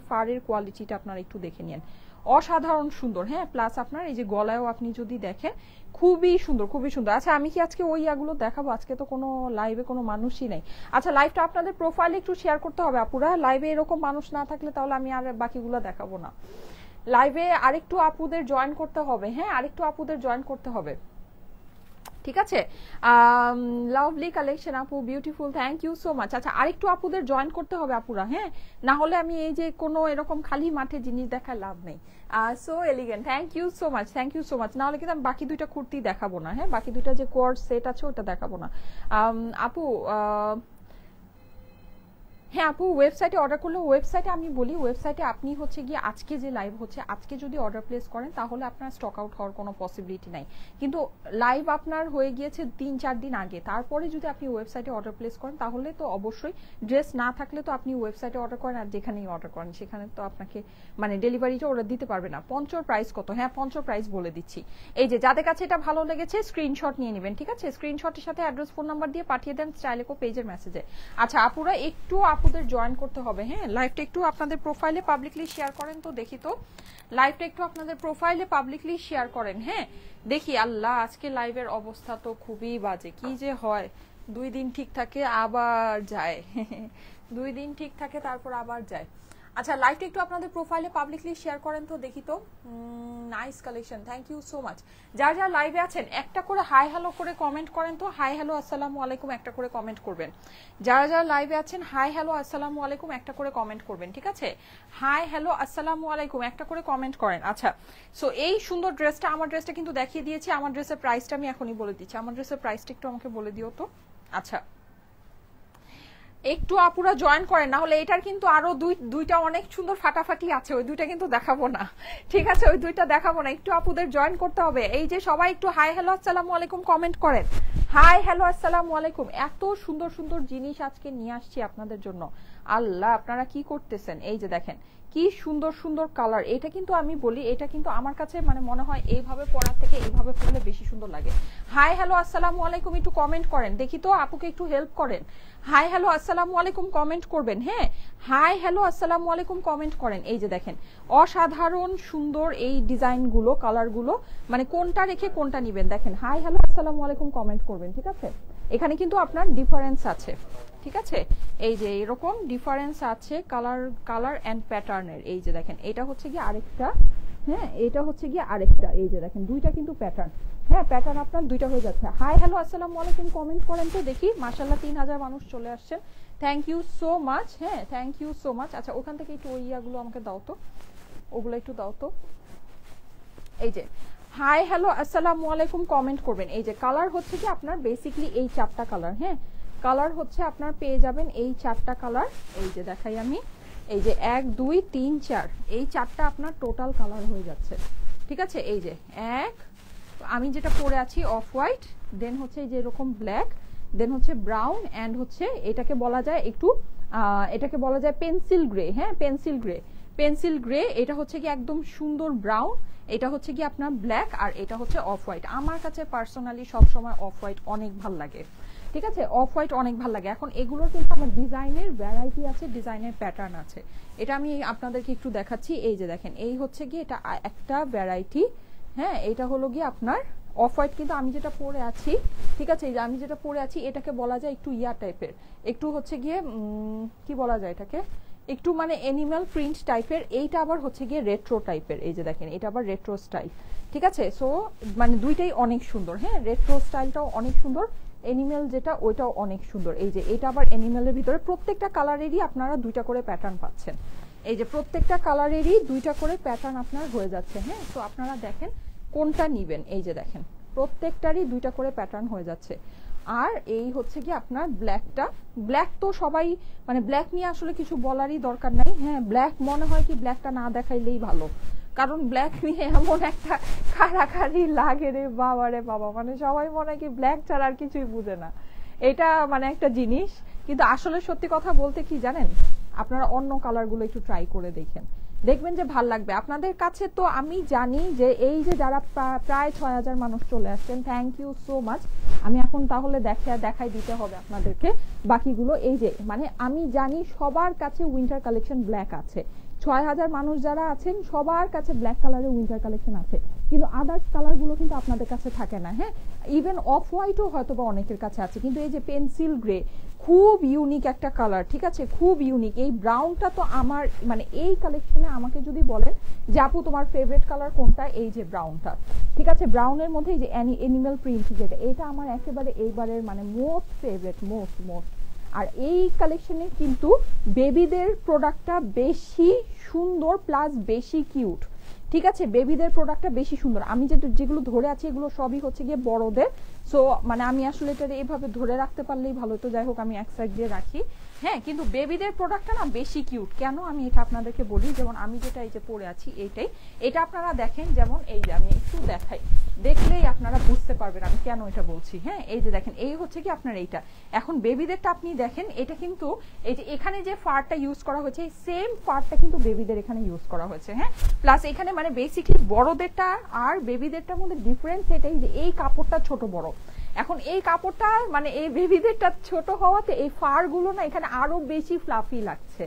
B: ফারের কোয়ালিটিটা আপনারা একটু দেখে নিন, অসাধারণ সুন্দর। হ্যাঁ, প্লাস আপনার এই যে গলায়ও আপনি যদি দেখেন খুবই সুন্দর, খুবই সুন্দর। আচ্ছা আমি কি আজকে ওই ইয়াগুলো দেখাবো? আজকে তো কোনো লাইভে কোনো মানুষই নেই। আচ্ছা লাইভটা আপনাদের প্রোফাইলে একটু শেয়ার করতে হবে আপুরা, লাইভে এরকম মানুষ না থাকলে তাহলে আমি আর বাকিগুলো দেখাবো না। লাইভে আরেকটু আপুদের জয়েন করতে হবে, হ্যাঁ আরেকটু আপুদের জয়েন করতে হবে, ঠিক আছে? লাভলি কালেকশন আপু, beautiful, thank you so much. আচ্ছা আরেকটু আপুদের জয়েন করতে হবে আপুরা, হ্যাঁ না হলে আমি এই যে কোনো এরকম খালি মাঠে জিনিস দেখার লাভ নেই। So elegant, thank you so much, thank you so much. না হলে কিন্তু আমি বাকি দুইটা কুর্তি দেখাবো না, হ্যাঁ বাকি দুইটা যে কোয়ার্ড সেট আছে ওটা দেখাবো না। আপু হ্যাঁ আপু ওয়েবসাইটে অর্ডার করলে, ওয়েবসাইটে আমি বলি ওয়েবসাইটে আপনি হচ্ছে গিয়ে আজকে যে লাইভ হচ্ছে আজকে যদি অর্ডার প্লেস করেন তাহলে আপনার স্টক আউট হওয়ার কোনো পসিবিলিটি নাই, কিন্তু লাইভ আপনার হয়ে গিয়েছে 3-4 দিন আগে, তারপরে যদি আপনি ওয়েবসাইটে অর্ডার প্লেস করেন তাহলে তো অবশ্যই ড্রেস না থাকলে তো আপনি ওয়েবসাইটে অর্ডার করেন আর যেখানেই অর্ডার করেন সেখানে তো আপনাকে মানে ডেলিভারিটা ওরা দিতে পারবে না। পঞ্চর প্রাইস কত? হ্যাঁ পঞ্চর প্রাইস বলে দিচ্ছি। এই যে যাদের কাছে এটা ভালো লেগেছে স্ক্রিনশট নিয়ে নেবেন, ঠিক আছে? স্ক্রিনশটের সাথে অ্যাড্রেস ফোন নাম্বার দিয়ে পাঠিয়ে দেন স্টাইলেকো পেজের মেসেজে। আচ্ছা আপুরা একটু আপুদের জয়েন করতে হবে, হ্যাঁ লাইভটা একটু আপনাদের প্রোফাইলে পাবলিকলি শেয়ার করেন তো দেখি, তো লাইভটা একটু আপনাদের প্রোফাইলে পাবলিকলি শেয়ার করেন, হ্যাঁ দেখি। আল্লাহ আজকে লাইভের অবস্থা তো খুবই বাজে, কি যে হয়, 2 দিন ঠিক থাকে আবার যায় 2 দিন ঠিক থাকে তারপর আবার যায়। আচ্ছা লাইভটা একটু আপনাদের প্রোফাইলে পাবলিকলি শেয়ার করেন তো দেখি তো। Nice collection, thank you so much. যারা যারা লাইভে আছেন একটা করে হাই হ্যালো করে কমেন্ট করেন তো, হাই হ্যালো আসসালামু আলাইকুম একটা করে কমেন্ট করবেন। যারা যারা লাইভে আছেন হাই হ্যালো আসসালামু আলাইকুম একটা করে কমেন্ট করবেন, ঠিক আছে? হাই হ্যালো আসসালামু আলাইকুম একটা করে কমেন্ট করেন। আচ্ছা সো এই সুন্দর ড্রেসটা, আমার ড্রেসটা কিন্তু দেখিয়ে দিয়েছি, আমার ড্রেসের প্রাইসটা আমি এখনই বলে দিচ্ছি, আমার ড্রেসের প্রাইসটা একটু আমাকে বলে দিও তো। আচ্ছা একটু আপুরা জয়েন করেন, না হলে এটার কিন্তু আরো দুইটা অনেক সুন্দর ফাটাফাটি আছে, ওই দুইটা কিন্তু দেখাবো না, ঠিক আছে? ওই দুইটা দেখাবো না, একটু আপুদের জয়েন করতে হবে। এই যে সবাই একটু হাই হ্যালো আসসালামু আলাইকুম কমেন্ট করেন, হাই হ্যালো আসসালামু আলাইকুম। এত সুন্দর সুন্দর জিনিস আজকে নিয়ে আসছি আপনাদের জন্য। আল্লাহ আপনারা কি করতেছেন? এই যে দেখেন কি সুন্দর সুন্দর কালার, এটা কিন্তু আমি বলি এটা কিন্তু আমার কাছে মানে মনে হয় এইভাবে পরার থেকে এইভাবে পরলে বেশি সুন্দর লাগে। হাই হ্যালো আসসালামু আলাইকুম একটু কমেন্ট করেন দেখি তো, আপুকে একটু হেল্প করেন। হাই হ্যালো আসসালামু আলাইকুম কমেন্ট করবেন, হ্যাঁ হাই হ্যালো আসসালামু আলাইকুম কমেন্ট করেন। এই যে দেখেন অসাধারণ সুন্দর এই ডিজাইনগুলো, কালারগুলো, মানে কোনটা রেখে কোনটা নিবেন দেখেন। হাই হ্যালো আসসালামু আলাইকুম কমেন্ট করবেন, ঠিক আছে? এখানে কিন্তু আপনার ডিফারেন্স আছে, ঠিক আছে? এই যে এরকম ডিফারেন্স আছে কালার এন্ড প্যাটার্নের। এই যে দেখেন এটা হচ্ছে গিয়ে আরেকটা, হ্যাঁ এটা হচ্ছে গিয়ে আরেকটা। এই যে দেখেন দুইটা কিন্তু প্যাটার্ন, হ্যাঁ প্যাটার্ন আপনার দুইটা হয়ে যাচ্ছে। হাই হ্যালো আসসালামু আলাইকুম কমেন্ট করেন তো দেখি। মাশাআল্লাহ 3000 মানুষ চলে আসছেন, থ্যাংক ইউ সো মাচ, হ্যাঁ থ্যাংক ইউ সো মাচ। আচ্ছা ওখান থেকে একটু ওই ইয়াগুলো আমাকে দাও তো, ওগুলো একটু দাও তো। এই যে হাই হ্যালো আসসালামু আলাইকুম কমেন্ট করবেন। এই যে কালার হচ্ছে কি আপনার বেসিকলি এই 4টা কালার, হ্যাঁ কালার হচ্ছে আপনার পেয়ে যাবেন এই 4টা কালার। এই যে দেখাই আমি, এই যে 1 2 3 4 এই 4টা আপনার টোটাল কালার হয়ে যাচ্ছে, ঠিক আছে? এই যে এক, আমি যেটা পরে আছি অফ হোয়াইট, দেন হচ্ছে এই যে এরকম ব্ল্যাক, দেন হচ্ছে ব্রাউন, এন্ড হচ্ছে এটাকে বলা যায় একটু এটাকে বলা যায় পেন্সিল গ্রে, হ্যাঁ পেন্সিল গ্রে, পেন্সিল গ্রে। এটা হচ্ছে কি একদম সুন্দর ব্রাউন, এটা হচ্ছে কি আপনার ব্ল্যাক, আর এটা হচ্ছে অফ হোয়াইট। আমার কাছে পার্সোনালি সবসময় অফ হোয়াইট অনেক ভাল লাগে, ঠিক আছে? অফ হোয়াইট অনেক ভালো লাগে। এখন এগুলোর কিন্তু আমার ডিজাইনের ভ্যারাইটি আছে, ডিজাইনের প্যাটার্ন আছে, এটা আমি আপনাদেরকে একটু দেখাচ্ছি। এই যে দেখেন এই হচ্ছে গিয়ে এটা একটা ভ্যারাইটি, হ্যাঁ এটা হলো গিয়ে আপনার অফ হোয়াইট। কিন্তু আমি যেটা পরে আছি, ঠিক আছে, এই যে আমি যেটা পরে আছি এটাকে বলা যায় একটু ইয়া টাইপের, একটু হচ্ছে গিয়ে কি বলা যায় এটাকে, একটু মানে অ্যানিমাল প্রিন্ট টাইপের। এইটা আবার হচ্ছে গিয়ে রেট্রো টাইপের, এই যে দেখেন এটা আবার রেট্রো স্টাইল, ঠিক আছে? সো মানে দুইটাই অনেক সুন্দর, হ্যাঁ রেট্রো স্টাইলটাও অনেক সুন্দর, অ্যানিমেল যেটা ওইটাও অনেক সুন্দর। এই যে এটা আবার অ্যানিমেলের ভিতরে প্রত্যেকটা কালারেরই আপনারা 2টা করে প্যাটার্ন পাচ্ছেন। এই যে প্রত্যেকটা কালারেরই 2টা করে প্যাটার্ন আপনার হয়ে যাচ্ছে, হ্যাঁ তো আপনারা দেখেন কোনটা নিবেন। এই যে দেখেন প্রত্যেকটারই 2টা করে প্যাটার্ন হয়ে যাচ্ছে। আর এই হচ্ছে কি আপনার ব্ল্যাকটা, ব্ল্যাক তো সবাই মানে ব্ল্যাক নিয়ে আসলে কিছু বলারই দরকার নাই, হ্যাঁ ব্ল্যাক মনে হয় কি ব্ল্যাকটা না দেখাইলেই ভালো, কারণ ব্ল্যাক নিয়ে এমন একটা খাড়াখাড়ি লাগে রে বাবা রে বাবা, মানে সবাই মনে হয় কি ব্ল্যাক ছাড়া আর কিছুই বুঝে না, এটা মানে একটা জিনিস। কিন্তু আসলে সত্যি কথা বলতে কি জানেন, আপনারা অন্য কালারগুলো একটু ট্রাই করে দেখেন, দেখবেন যে ভাল লাগবে আপনাদের কাছে। তো আমি জানি যে এই যে যারা প্রায় 6000 মানুষ চলে আসছেন, থ্যাংক ইউ সো মাচ। আমি এখন তাহলে দেখাই দিতে হবে আপনাদেরকে বাকিগুলো। এই যে মানে আমি জানি সবার কাছে উইন্টার কালেকশন ব্ল্যাক আছে, 6000 মানুষ যারা আছেন সবার কাছে ব্ল্যাক কালারের উইন্টার কালেকশন আছে, কিন্তু আদার্স কালারগুলো কিন্তু আপনাদের কাছে থাকে না। হ্যাঁ, ইভেন অফ হোয়াইটও হয়তো বা অনেকের কাছে আছে, কিন্তু এই যে পেন্সিল গ্রে খুব ইউনিক একটা কালার, ঠিক আছে, খুব ইউনিক। এই ব্রাউনটা তো আমার মানে এই কালেকশনে আমাকে যদি বলেন যে আপু তোমার ফেভারিট কালার কোনটা, এই যে ব্রাউনটা, ঠিক আছে। ব্রাউনের মধ্যে এই যে অ্যানিমেল প্রিন্ট, যেটা এটা আমার একেবারে এইবারের মানে মোস্ট ফেভারিট, মোস্ট। আর এই কালেকশনে কিন্তু বেবিদের প্রোডাক্টটা বেশি সুন্দর প্লাস বেশি কিউট, ঠিক আছে। বেবিদের প্রোডাক্টটা বেশি সুন্দর। আমি যেগুলো ধরে আছি এগুলো সবই হচ্ছে গিয়ে বড়দের, সো মানে আমি আসলে এটা এইভাবে ধরে রাখতে পারলেই ভালো। তো যাই হোক আমি এক সাইড দিয়ে রাখি। হ্যাঁ, কিন্তু বেবিদের প্রোডাক্টটা না বেশি কিউট। কেন আমি এটা আপনাদেরকে বলি, যেমন আমি যেটা এই যে পরে আছি এটা আপনারা দেখেন, যেমন এই যে আমি একটু দেখাই, দেখলেই আপনারা বুঝতে পারবেন আমি কেন এটা বলছি। হ্যাঁ, এই যে দেখেন, এই হচ্ছে কি আপনার এইটা। এখন বেবিদেরটা আপনি দেখেন, এটা কিন্তু এই যে এখানে যে ফারটা ইউজ করা হয়েছে এই সেম ফারটা কিন্তু বেবিদের এখানে ইউজ করা হয়েছে। হ্যাঁ, প্লাস এখানে মানে বেসিক্যালি বড়দেরটা আর বেবিদেরটার মধ্যে ডিফারেন্স এটাই যে এই কাপড়টা ছোট বড়। এখন এই কাপড়টা মানে এই বেবিদেরটা ছোট হওয়াতে এই ফার গুলো না এখানে আরো বেশি ফ্লাফি লাগছে,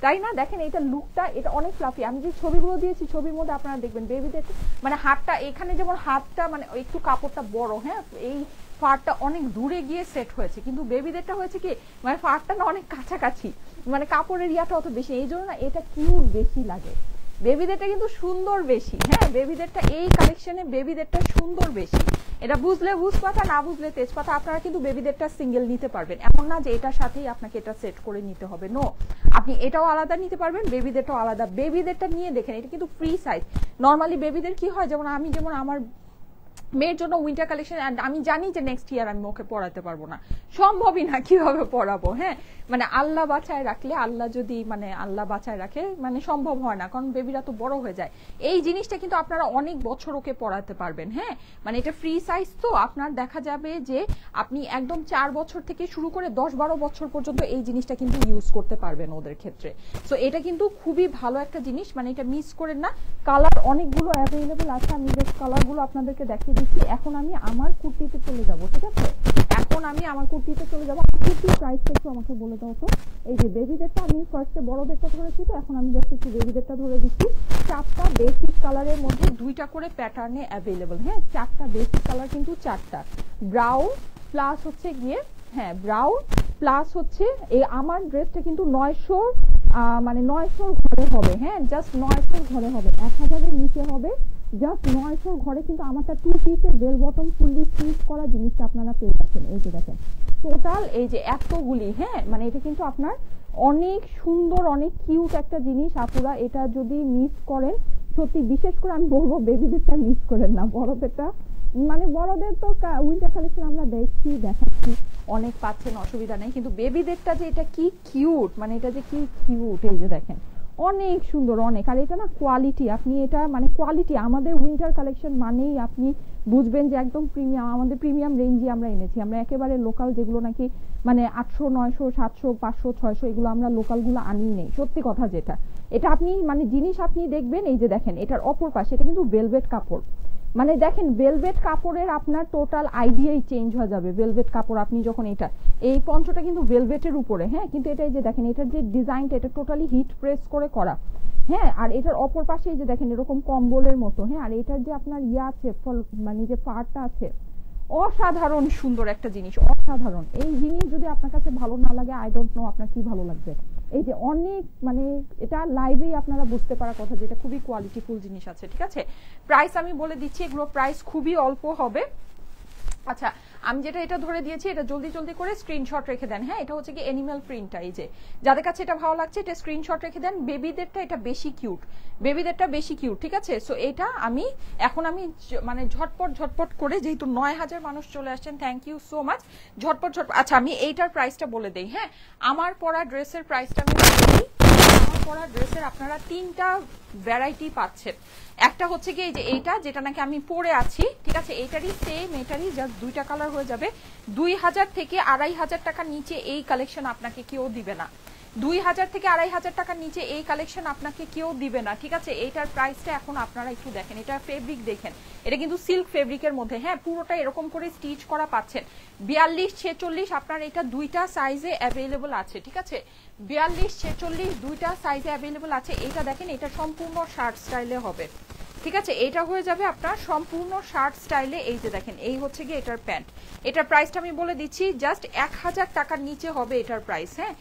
B: তাই না? দেখেন এটা লুকটা, এটা অনেক ফ্লাফি। আমি যে ছবিগুলো দিয়েছি ছবির মধ্যে আপনারা দেখবেন বেবিদের মানে হাতটা এখানে যেমন হাতটা মানে একটু কাপড়টা বড়, হ্যাঁ, এই ফারটা অনেক দূরে গিয়ে সেট হয়েছে, কিন্তু বেবিদেরটা হয়েছে কি মানে ফারটা না অনেক কাছাকাছি, মানে কাপড়ের ইয়াটা অত বেশি, এই জন্য না এটা কিউট বেশি লাগে। বেবিদেরটা কিন্তু সুন্দর বেশি। হ্যাঁ, বেবিদেরটা এই কালেকশনে বেবিদেরটা সুন্দর বেশি। এটা বুঝলে বুঝপাতা, না বুঝলে তেজপাতা। আপনারা কিন্তু বেবিদেরটা সিঙ্গেল নিতে পারবেন, এমন না যে এটার সাথেই আপনাকে এটা সেট করে নিতে হবে। নো, আপনি এটাও আলাদা নিতে পারবেন, বেবিদেরটাও আলাদা। বেবিদেরটা নিয়ে দেখেন, এটা কিন্তু ফ্রি সাইজ। নর্মালি বেবিদের কি হয়, যেমন আমার মেয়ের জন্য উইন্টার কালেকশন, আমি জানি যে নেক্সট ইয়ার আমি ওকে পড়াতে পারবো না, সম্ভবই না, কিভাবে পড়াবো? হ্যাঁ, মানে আল্লাহ বাঁচায় রাখলে, আল্লাহ যদি মানে আল্লাহ বাঁচায় রাখে মানে সম্ভব হয় না, কারণ বেবিরা তো বড় হয়ে যায়। এই জিনিসটা কিন্তু আপনারা অনেক বছর ওকে পড়াতে পারবেন। হ্যাঁ, মানে এটা ফ্রি সাইজ, তো আপনার দেখা যাবে যে আপনি একদম 4 বছর থেকে শুরু করে 10-12 বছর পর্যন্ত এই জিনিসটা কিন্তু ইউজ করতে পারবেন ওদের ক্ষেত্রে। সো এটা কিন্তু খুবই ভালো একটা জিনিস, মানে এটা মিস করেন না। কালার অনেকগুলো অ্যাভেলেবল আছে, আমি জাস্ট কালারগুলো আপনাদেরকে দেখিয়ে দিচ্ছি। এখন আমি আমার কুর্তিতে চলে যাব, ঠিক আছে? এখন আমি আমার কুর্তিতে চলে যাবো। কুর্তির প্রাইসটা একটু আমাকে বলে দাও তো। এই যে বেবিদেরটা আমি ফার্স্টে বড়দেরটা ধরেছি, তো এখন আমি জাস্ট একটু বেবিদেরটা ধরে দিচ্ছি। 4টা বেসিক কালারের মধ্যে 2টা করে প্যাটার্নে অ্যাভেলেবল। হ্যাঁ, 4টা বেসিক কালার, কিন্তু 4টা ব্রাউন প্লাস হচ্ছে গিয়ে, হ্যাঁ ব্রাউন প্লাস হচ্ছে এই আমার ড্রেসটা কিন্তু 900 মানে 900 ঘরে হবে। হ্যাঁ, জাস্ট 900 ঘরে হবে, 1000-এর নিচে হবে, জাস্ট 900 ঘরে। কিন্তু আমারটা 2 পিসের বেল বটম ফুললি স্টিচ করা জিনিসটা আপনারা পেয়ে যাচ্ছেন। এই যে দেখেন টোটাল এই যে এতগুলি, হ্যাঁ, মানে এটা কিন্তু আপনার অনেক সুন্দর অনেক কিউট একটা জিনিস। আপুরা এটা যদি মিস করেন সত্যি, বিশেষ করে আমি বলবো বেবিদেরটা মিস করেন না, বড়দেরটা মানে বড়দের তো উইন্টার কালেকশন আমরা দেখাচ্ছি অনেক পাচ্ছেন, অসুবিধা নেই, কিন্তু বেবিদেরটা যে এটা কি কিউট, মানে এটা যে কি কিউট, এই যে দেখেন অনেক সুন্দর অনেক। আর এটা না কোয়ালিটি, আপনি এটা মানে কোয়ালিটি, আমাদের উইন্টার কালেকশন মানেই আপনি বুঝবেন যে একদম প্রিমিয়াম। আমাদের প্রিমিয়াম রেঞ্জে আমরা এনেছি, আমরা একেবারে লোকাল যেগুলো নাকি মানে 800, 900, 700, 500, 600 এগুলো আমরা লোকালগুলো আনিই নেই, সত্যি কথা যেটা। এটা আপনি মানে জিনিস আপনি দেখবেন, এই যে দেখেন এটার অপর পাশে, এটা কিন্তু ভেলভেট কাপড়, মানে দেখেন ভেলভেট কাপড়ের আপনার টোটাল আইডিয়াই চেঞ্জ হয়ে যাবে। ভেলভেট কাপড় আপনি যখন এটা এই পঞ্চটা কিন্তু ভেলভেটের উপরে, হ্যাঁ, কিন্তু এটা এই যে দেখেন এটার যে ডিজাইনটা এটা টোটালি হিট প্রেস করে করা। হ্যাঁ, আর এটার অপর পাশে এই যে দেখেন এরকম কম্বলের মতো। হ্যাঁ, আর এটার যে আপনার ইয়া আছে মানে যে পাড়টা আছে, অসাধারণ সুন্দর একটা জিনিস, অসাধারণ। এই জিনিস যদি আপনার কাছে ভালো না লাগে, আই ডোন্ট নো আপনার কি ভালো লাগবে। এই যে অনেক মানে এটা লাইভেই আপনারা বুঝতে পারার কথা যে এটা খুবই কোয়ালিটিফুল জিনিস আছে, ঠিক আছে? প্রাইস আমি বলে দিচ্ছি, এগুলো প্রাইস খুবই অল্প হবে। আচ্ছা, আমি যেটা এটা ধরে দিয়েছি এটা জলদি জলদি করে স্ক্রিনশট রেখে দেন। হ্যাঁ, এটা হচ্ছে কি এনিমেল প্রিন্টটা, এই যে যাদের কাছে এটা ভালো লাগছে এটা স্ক্রিনশট রেখে দেন। বেবিদেরটা এটা বেশি কিউট, বেবিদেরটা বেশি কিউট, ঠিক আছে? সো এটা আমি এখন আমি মানে ঝটপট করে, যেহেতু 9000 মানুষ চলে আসছেন, থ্যাংক ইউ সো মাচ, ঝটপট। আচ্ছা, আমি এইটার প্রাইসটা বলে দেই। হ্যাঁ, আমার পরা ড্রেসের প্রাইসটা আমি বলে দিই। আমার পরা ড্রেসের আপনারা 3টা ভ্যারাইটি পাচ্ছেন। একটা হচ্ছে কি এই যে এইটা যেটা নাকি আমি পরে আছি, ঠিক আছে, এইটারই সেম, এটারই জাস্ট 2টা কালার হয়ে যাবে। 2000 থেকে 2500 টাকার নিচে এই কালেকশন আপনাকে কেউ দিবে না। 2000 থেকে 2500 টাকার নিচে এই কালেকশন আপনাকে কেউ দিবে না, ঠিক আছে। এইটার প্রাইসটা এখন আপনারা একটু দেখেন, এটা ফেব্রিক দেখেন, এটা কিন্তু সিল্ক ফেব্রিকের মধ্যে, হ্যাঁ পুরোটা এরকম করে স্টিচ করা পাচ্ছেন। 42-46 আপনার এটা দুইটা সাইজে অ্যাভেলেবল আছে, ঠিক আছে। 42-46 দুইটা সাইজে অ্যাভেলেবল আছে। এটা দেখেন, এটা সম্পূর্ণ শার্ট স্টাইলে হবে, ঠিক আছে। এটা হয়ে যাবে আপনার সম্পূর্ণ শার্ট স্টাইলে। এই যে দেখেন, এই হচ্ছে গিয়ে এটার প্যান্ট। এটার প্রাইসটা আমি বলে দিচ্ছি, জাস্ট 1000 টাকার নিচে হবে এটার প্রাইস, হ্যাঁ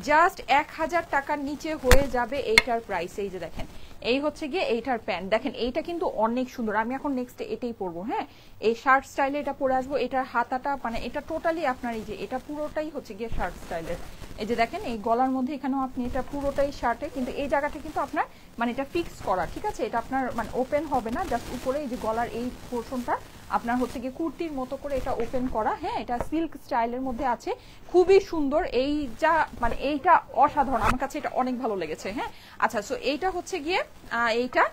B: জাস্ট 1000 টাকার নিচে হয়ে যাবে এইটার প্রাইস। এই যে দেখেন, এই হচ্ছে গিয়ে এইটার প্যান্ট। দেখেন এইটা কিন্তু অনেক সুন্দর। আমি এখন নেক্সট এটাই পরবো, হ্যাঁ এই শার্ট স্টাইলে এটা পরে আসবো। এটার হাতাটা মানে এটা টোটালি আপনার এই যে এটা পুরোটাই হচ্ছে গিয়ে শার্ট স্টাইলের। এই যে দেখেন, এই গলার মধ্যে এখানেও আপনি এটা পুরোটাই শার্টে, কিন্তু এই জায়গাটা কিন্তু আপনার মানে এটা ফিক্স করা, ঠিক আছে। এটা আপনার মানে ওপেন হবে না, জাস্ট উপরে এই যে গলার এই পোর্শনটা আপনার হচ্ছে গিয়ে কুর্তির মতো করে এটা ওপেন করা, হ্যাঁ এটা সিল্ক স্টাইলের মধ্যে আছে, খুবই সুন্দর। এই যা মানে এইটা অসাধারণ, আমার কাছে এটা অনেক ভালো লেগেছে, হ্যাঁ। আচ্ছা, সো এইটা হচ্ছে গিয়ে এইটা,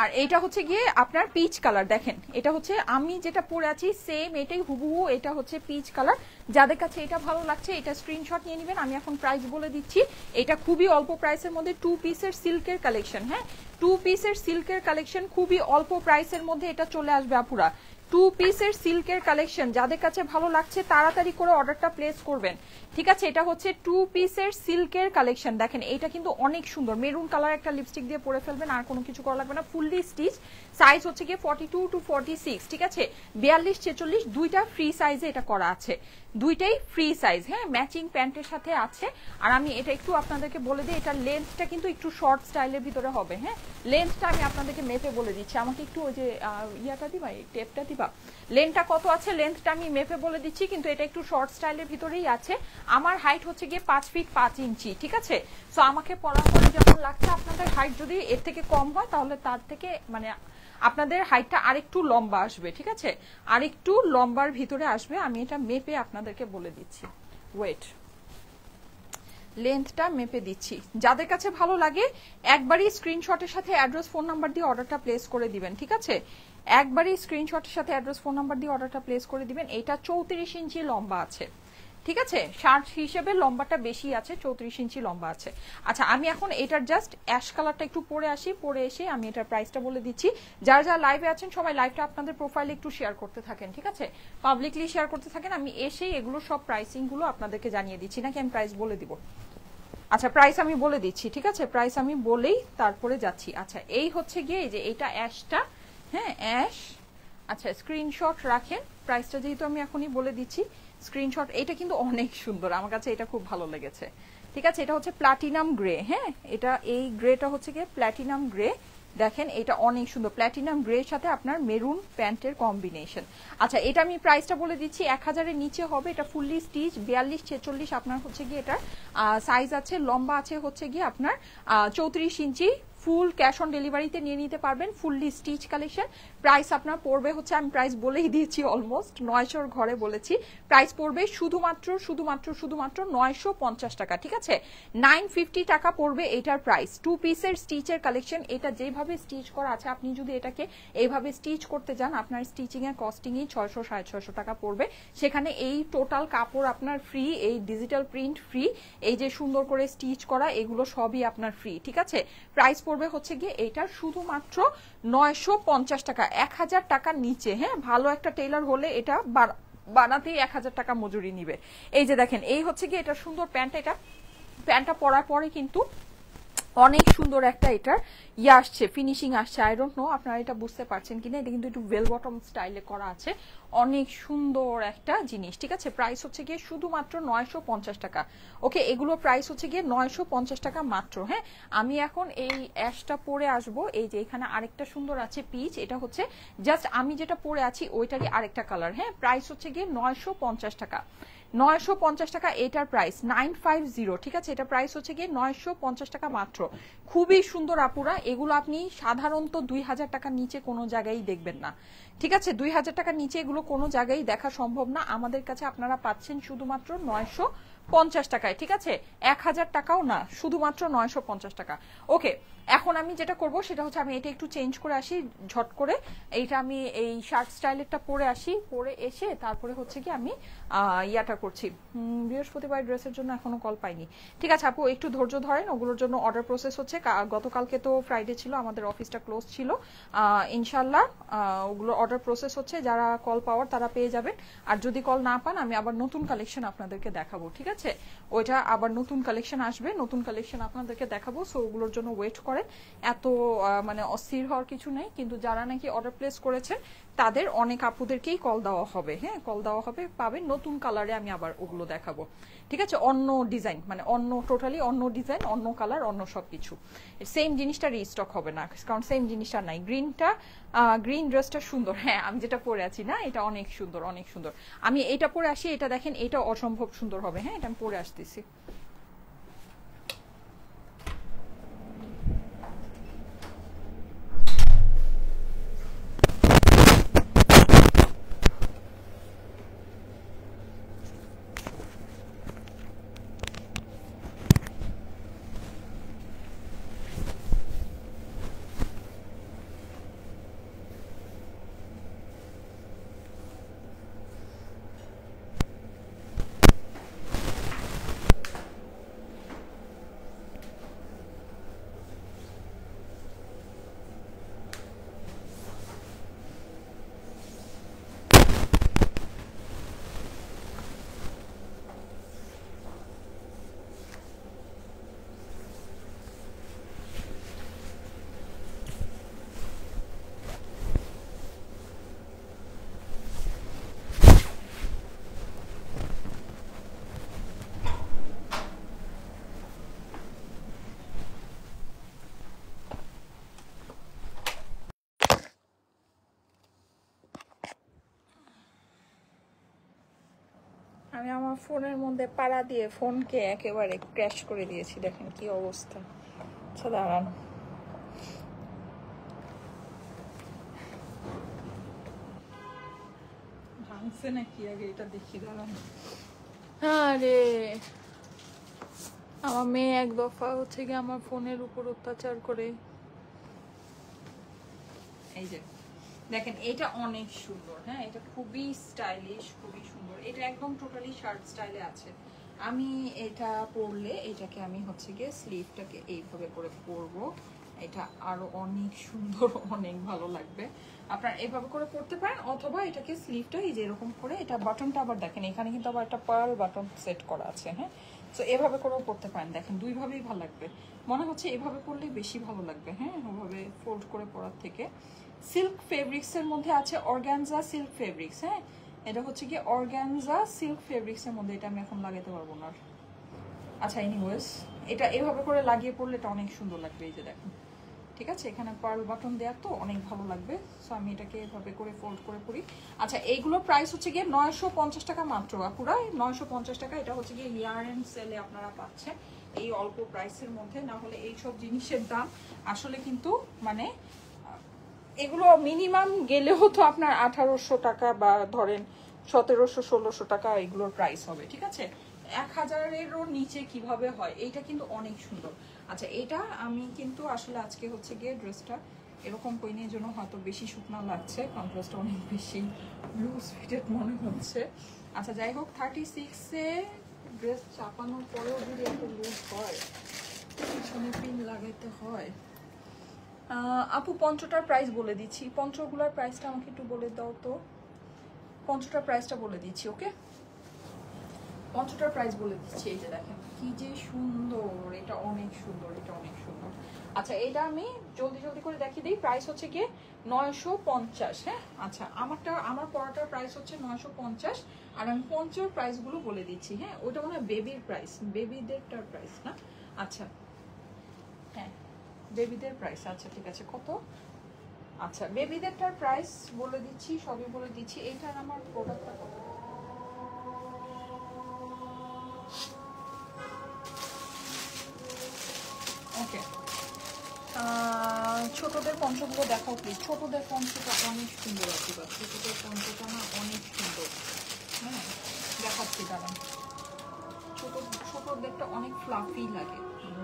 B: আর এইটা হচ্ছে গিয়ে আপনার পিচ কালার। দেখেন এটা হচ্ছে আমি যেটা পরে আছি সেম এটাই হুবহু, এটা হচ্ছে পিচ কালার। যাদের কাছে এটা ভালো লাগছে এটা স্ক্রিনশট নিয়ে নেবেন। আমি এখন প্রাইস বলে দিচ্ছি, এটা খুবই অল্প প্রাইসের মধ্যে 2 পিসের সিল্কের কালেকশন, হ্যাঁ 2 পিসের সিল্কের কালেকশন, খুবই অল্প প্রাইসের মধ্যে এটা চলে আসবে আপুরা। 2 পিসের সিল্কের কালেকশন, যাদের কাছে ভালো লাগছে তাড়াতাড়ি করে অর্ডারটা প্লেস করবেন, ঠিক আছে। এটা হচ্ছে 2 পিসের সিল্কের কালেকশন। দেখেন এটা কিন্তু অনেক সুন্দর, মেরুন কালার একটা লিপস্টিক দিয়ে পরে ফেলবেন, আর কোনো কিছু করা লাগবে না। ফুললি স্টিচ, সাইজ হচ্ছে গিয়ে 42 to 46, ঠিক আছে। 42-46 দুইটা ফ্রি সাইজে এটা করা আছে, দুইটাই ফ্রি সাইজ, হ্যাঁ ম্যাচিং প্যান্টের সাথে আছে। আর আমি এটা একটু আপনাদেরকে বলে দিই, এটা লেন্থটা কিন্তু একটু শর্ট স্টাইলের ভিতরে হবে, হ্যাঁ লেন্থটা আমি আপনাদেরকে মেপে বলে দিচ্ছি। আমাকে একটু ওই যে ইয়াটা দিবা, এই টেপটা দিবা, লেন্থটা কত আছে লেন্থটা আমি মেপে বলে দিচ্ছি, কিন্তু এটা একটু শর্ট স্টাইলের ভিতরেই আছে। আমার হাইট হচ্ছে গিয়ে 5 ফিট 5 ইঞ্চি, ঠিক আছে। সো আমাকে পরার পরে যেমন লাগছে, আপনাদের হাইট যদি এর থেকে কম হয় তাহলে তার থেকে মানে আপনাদের হাইটটা আরেকটু লম্বা আসবে, ঠিক আছে, আরেকটু লম্বার ভিতরে আসবে। আমি এটা মেপে আপনাদেরকে বলে দিচ্ছি, ওয়েট লেন্থটা মেপে দিচ্ছি। যাদের কাছে ভালো লাগে একবারই স্ক্রিনশটের সাথে অ্যাড্রেস ফোন নাম্বার দিয়ে অর্ডারটা প্লেস করে দিবেন, ঠিক আছে। একবারই স্ক্রিনশটের সাথে অ্যাড্রেস ফোন নাম্বার দিয়ে অর্ডারটা প্লেস করে দিবেন। এটা 34 ইঞ্চি লম্বা আছে, ঠিক আছে, শার্ট হিসেবে লম্বাটা বেশি আছে, 34 ইঞ্চি লম্বা আছে। আচ্ছা, আমি এখন এটার জাস্ট অ্যাশ কালারটা একটু পরে আসি, পরে এসে আমি এটার প্রাইসটা বলে দিচ্ছি। যারা যারা লাইভে আছেন সবাই লাইভটা আপনাদের প্রোফাইলে একটু শেয়ার করতে থাকেন, ঠিক আছে, পাবলিকলি শেয়ার করতে থাকেন। আমি এসেই এগুলো সব প্রাইসিং গুলো আপনাদেরকে জানিয়ে দিচ্ছি, নাকি আমি প্রাইস বলে দিব? আচ্ছা, প্রাইস আমি বলে দিচ্ছি, ঠিক আছে, প্রাইস আমি বলেই তারপরে যাচ্ছি। আচ্ছা, এই হচ্ছে গিয়ে এই যে এইটা অ্যাশটা, হ্যাঁ অ্যাশ। আচ্ছা, স্ক্রিনশট রাখেন, প্রাইসটা যেহেতু আমি এখনই বলে দিচ্ছি স্ক্রিনশট। এটা কিন্তু অনেক সুন্দর, আমার কাছে এটা খুব ভালো লেগেছে, ঠিক আছে। এটা হচ্ছে প্লাটিনাম গ্রে, হ্যাঁ এটা এই গ্রেটা হচ্ছে গিয়ে প্লাটিনাম গ্রে। দেখেন এটা অনেক সুন্দর, প্ল্যাটিনাম গ্রের সাথে আপনার মেরুন প্যান্টের কম্বিনেশন। আচ্ছা, এটা আমি প্রাইসটা বলে দিচ্ছি, 1000-এর নিচে হবে। এটা ফুললি স্টিচ, 42-46 আপনার হচ্ছে গিয়ে এটার সাইজ আছে, লম্বা আছে হচ্ছে গিয়ে আপনার 34 ইঞ্চি। ফুল ক্যাশ অন ডেলিভারিতে নিয়ে নিতে পারবেন, ফুললি স্টিচ কালেকশন। প্রাইস আপনার পড়বে হচ্ছে, আমি প্রাইস বলেই দিয়েছি, অলমোস্ট 900-র ঘরে বলেছি। প্রাইস পড়বে শুধুমাত্র 950 টাকা, ঠিক আছে। 950 টাকা পড়বে এটার প্রাইস। 2 পিসের স্টিচের কালেকশন, এটা যেভাবে স্টিচ করা আছে, আপনি যদি এটাকে এইভাবে স্টিচ করতে যান আপনার স্টিচিং এর কস্টিংই 600-650 টাকা পড়বে। সেখানে এই টোটাল কাপড় আপনার ফ্রি, এই ডিজিটাল প্রিন্ট ফ্রি, এই যে সুন্দর করে স্টিচ করা এগুলো সবই আপনার ফ্রি, ঠিক আছে। প্রাইস পড়বে হচ্ছে গিয়ে এটা শুধুমাত্র 950 টাকা, 1000 টাকার নিচে, হ্যাঁ ভালো একটা টেইলার হলে এটা বানাতেই 1000 টাকা মজুরি নিবে। এই যে দেখেন, এই হচ্ছে গিয়ে এটা সুন্দর প্যান্ট। এটা প্যান্টটা পরার পরে কিন্তু অনেক সুন্দর একটা এটার আসছে, ফিনিশিং আসছে। আই ডোন্ট নো আপনারা এটা বুঝতে পারছেন কিনা, এটা কিন্তু একটু বেল বটম স্টাইলে করা আছে, অনেক সুন্দর একটা জিনিস, ঠিক আছে। প্রাইস হচ্ছে গিয়ে শুধুমাত্র 950 টাকা। ওকে, এগুলো প্রাইস হচ্ছে গিয়ে 950 টাকা মাত্র। হ্যাঁ, আমি এখন এই অ্যাশটা পরে আসবো। এই যে এখানে আরেকটা সুন্দর আছে পিচ, এটা হচ্ছে জাস্ট আমি যেটা পরে আছি ওইটারই আরেকটা কালার। হ্যাঁ, প্রাইস হচ্ছে গিয়ে 950 টাকা। 950 টাকা এটার প্রাইস, 950, ঠিক আছে। এটা প্রাইস হচ্ছে গিয়ে 950 টাকা মাত্র। খুবই সুন্দর আপুরা, এগুলো আপনি সাধারণত 2000 টাকার নিচে কোনো জায়গায় দেখবেন না, ঠিক আছে। 2000 টাকার নিচে এগুলো কোনো জায়গায় দেখা সম্ভব না। আমাদের কাছে আপনারা পাচ্ছেন শুধুমাত্র 950 টাকায়, ঠিক আছে? 1000 টাকাও না, শুধুমাত্র 950 টাকা। ওকে, এখন আমি যেটা করব সেটা হচ্ছে আমি এটা একটু চেঞ্জ করে আসি ঝট করে। এইটা আমি এই শার্ট স্টাইলেরটা পরে আসি, পরে এসে তারপরে হচ্ছে কি আমি ইয়াটা করছি। বৃহস্পতিবার ড্রেসের জন্য এখনো কল পাইনি। ঠিক আছে আপু, একটু ধৈর্য ধরেন, ওগুলোর জন্য অর্ডার প্রসেস হচ্ছে। গতকালকে তো ফ্রাইডে ছিল, আমাদের অফিসটা ক্লোজ ছিল। ইনশাল্লাহ ওগুলো অর্ডার প্রসেস হচ্ছে, যারা কল পাওয়ার তারা পেয়ে যাবেন। আর যদি কল না পান আমি আবার নতুন কালেকশন আপনাদেরকে দেখাবো, ঠিক আছে? ওইটা আবার নতুন কালেকশন আসবে, নতুন কালেকশন আপনাদেরকে দেখাবো। সো ওগুলোর জন্য ওয়েট করেন, এত মানে অস্থির হওয়ার কিছু নেই। কিন্তু যারা নাকি অর্ডার প্লেস করেছেন তাদের অনেক আপুদেরকেই কল দেওয়া হবে, হ্যাঁ কল দেওয়া হবে, পাবেন নতুন কালারে আমি আবার ওগুলো দেখাবো, ঠিক আছে? অন্য ডিজাইন, মানে অন্য টোটালি অন্য ডিজাইন, অন্য কালার, অন্য সব কিছু। সেম জিনিসটা রিস্টক হবে না, কারণ সেম জিনিসটা নাই। গ্রিন ড্রেসটা সুন্দর, হ্যাঁ আমি যেটা পরে আছি না, এটা অনেক সুন্দর, অনেক সুন্দর। আমি এটা পরে আসি, এটা দেখেন, এটা অসম্ভব সুন্দর হবে। হ্যাঁ এটা আমি পরে আসতেছি। আমি আমার ফোনের মধ্যে পাড়া দিয়ে ফোনকে একেবারে ক্র্যাশ করে দিয়েছি, দেখেন কি অবস্থা। আচ্ছা দাঁড়ান, ভাঙছে নাকি আগে এটা দেখি, দাঁড়ান। আরে আমার মেয়ে এক দফা হচ্ছে কি আমার ফোনের উপর অত্যাচার করে। এই যে দেখেন, এটা অনেক সুন্দর, হ্যাঁ এটা খুবই স্টাইলিশ, খুবই সুন্দর। এটা একদম টোটালি শার্ট স্টাইলে আছে। আমি এটা পরলে এটাকে আমি হচ্ছে গিয়ে স্লিভটাকে এইভাবে করে পরবো, এটা আরো অনেক সুন্দর, অনেক ভালো লাগবে। আপনারা এইভাবে করে পরতে পারেন, অথবা এটাকে স্লিভটা এই যে এরকম করে, এটা বাটনটা আবার দেখেন এখানে কিন্তু আবার একটা পার্ল বাটন সেট করা আছে, হ্যাঁ তো এভাবে করেও পরতে পারেন। দেখেন দুইভাবেই ভালো লাগবে, মনে হচ্ছে এভাবে পরলেই বেশি ভালো লাগবে, হ্যাঁ ওভাবে ফোল্ড করে পরার থেকে। সিল্ক ফেব্রিক্সের মধ্যে আছে অর্গানজা সিল্ক ফেব্রিক্স, হ্যাঁ এটা হচ্ছে কি অর্গানজা সিল্ক ফেব্রিক্সের মধ্যে, এটা আমি এখন লাগাতে পারবো না। আচ্ছা এনিওয়েজ, এটা এভাবে করে লাগিয়ে পড়লে এটা অনেক সুন্দর লাগবে, এই যে দেখেন, ঠিক আছে? এখানে পার্ল বাটন দেওয়া তো অনেক ভালো লাগবে। সো আমি এটাকে এভাবে করে ফোল্ড করে পরি। আচ্ছা এইগুলোর প্রাইস হচ্ছে গিয়ে 950 টাকা মাত্র, পুরা 950 টাকা। এটা হচ্ছে গিয়ে ইয়ার এন্ড সেলে আপনারা পাচ্ছেন এই অল্প প্রাইসের মধ্যে। না হলে এইসব জিনিসের দাম আসলে কিন্তু মানে এগুলো মিনিমাম গেলেও তো আপনার 1800 টাকা বা ধরেন 1700-1600 টাকা এগুলোর প্রাইস হবে, ঠিক আছে? 1000-এরও নিচে কিভাবে হয়, এইটা কিন্তু অনেক সুন্দর। আচ্ছা এটা আমি কিন্তু আসলে আজকে হচ্ছে গিয়ে ড্রেসটা এরকম কইনের জন্য হয়তো বেশি শুকনো লাগছে, কন্ট্রাস্টটা অনেক বেশি লুজ ফিটেড মনে হচ্ছে। আচ্ছা যাই হোক, 36-এ ড্রেস চাপানোর পরেও যদি এত লুজ হয়, পিছনে পিন লাগাইতে হয়। আপু পঞ্চটার প্রাইস বলে দিচ্ছি, পঞ্চগুলার প্রাইসটা আমাকে একটু বলে দাও তো। পঞ্চটার প্রাইসটা বলে দিচ্ছি, ওকে? পঞ্চটার প্রাইস বলে দিচ্ছি। এই যে দেখেন কি যে সুন্দর, এটা অনেক সুন্দর, এটা অনেক সুন্দর। আচ্ছা এটা আমি জলদি জলদি করে দেখিয়ে দিই। প্রাইস হচ্ছে গিয়ে 950, হ্যাঁ আচ্ছা আমার পড়াটার প্রাইস হচ্ছে 950। আর আমি পঞ্চর প্রাইসগুলো বলে দিচ্ছি, হ্যাঁ ওইটা মনে হয় বেবির প্রাইস, বেবিদেরটার প্রাইস না। আচ্ছা হ্যাঁ বেবিদের প্রাইস, আচ্ছা ঠিক আছে কত। আচ্ছা বেবিদেরটার প্রাইস বলে দিচ্ছি, সবই বলে দিচ্ছি। এইটার আমার প্রোডাক্টটা কত, ওকে ছোটদের পঞ্চগুলো দেখাও প্লিজ। ছোটদের পঞ্চটা অনেক সুন্দর আছে, বা ছোটদের পঞ্চটা না অনেক সুন্দর, হ্যাঁ দেখাচ্ছি দাঁড়ান। ছোট ছোটদেরটা অনেক ফ্লাফি লাগে,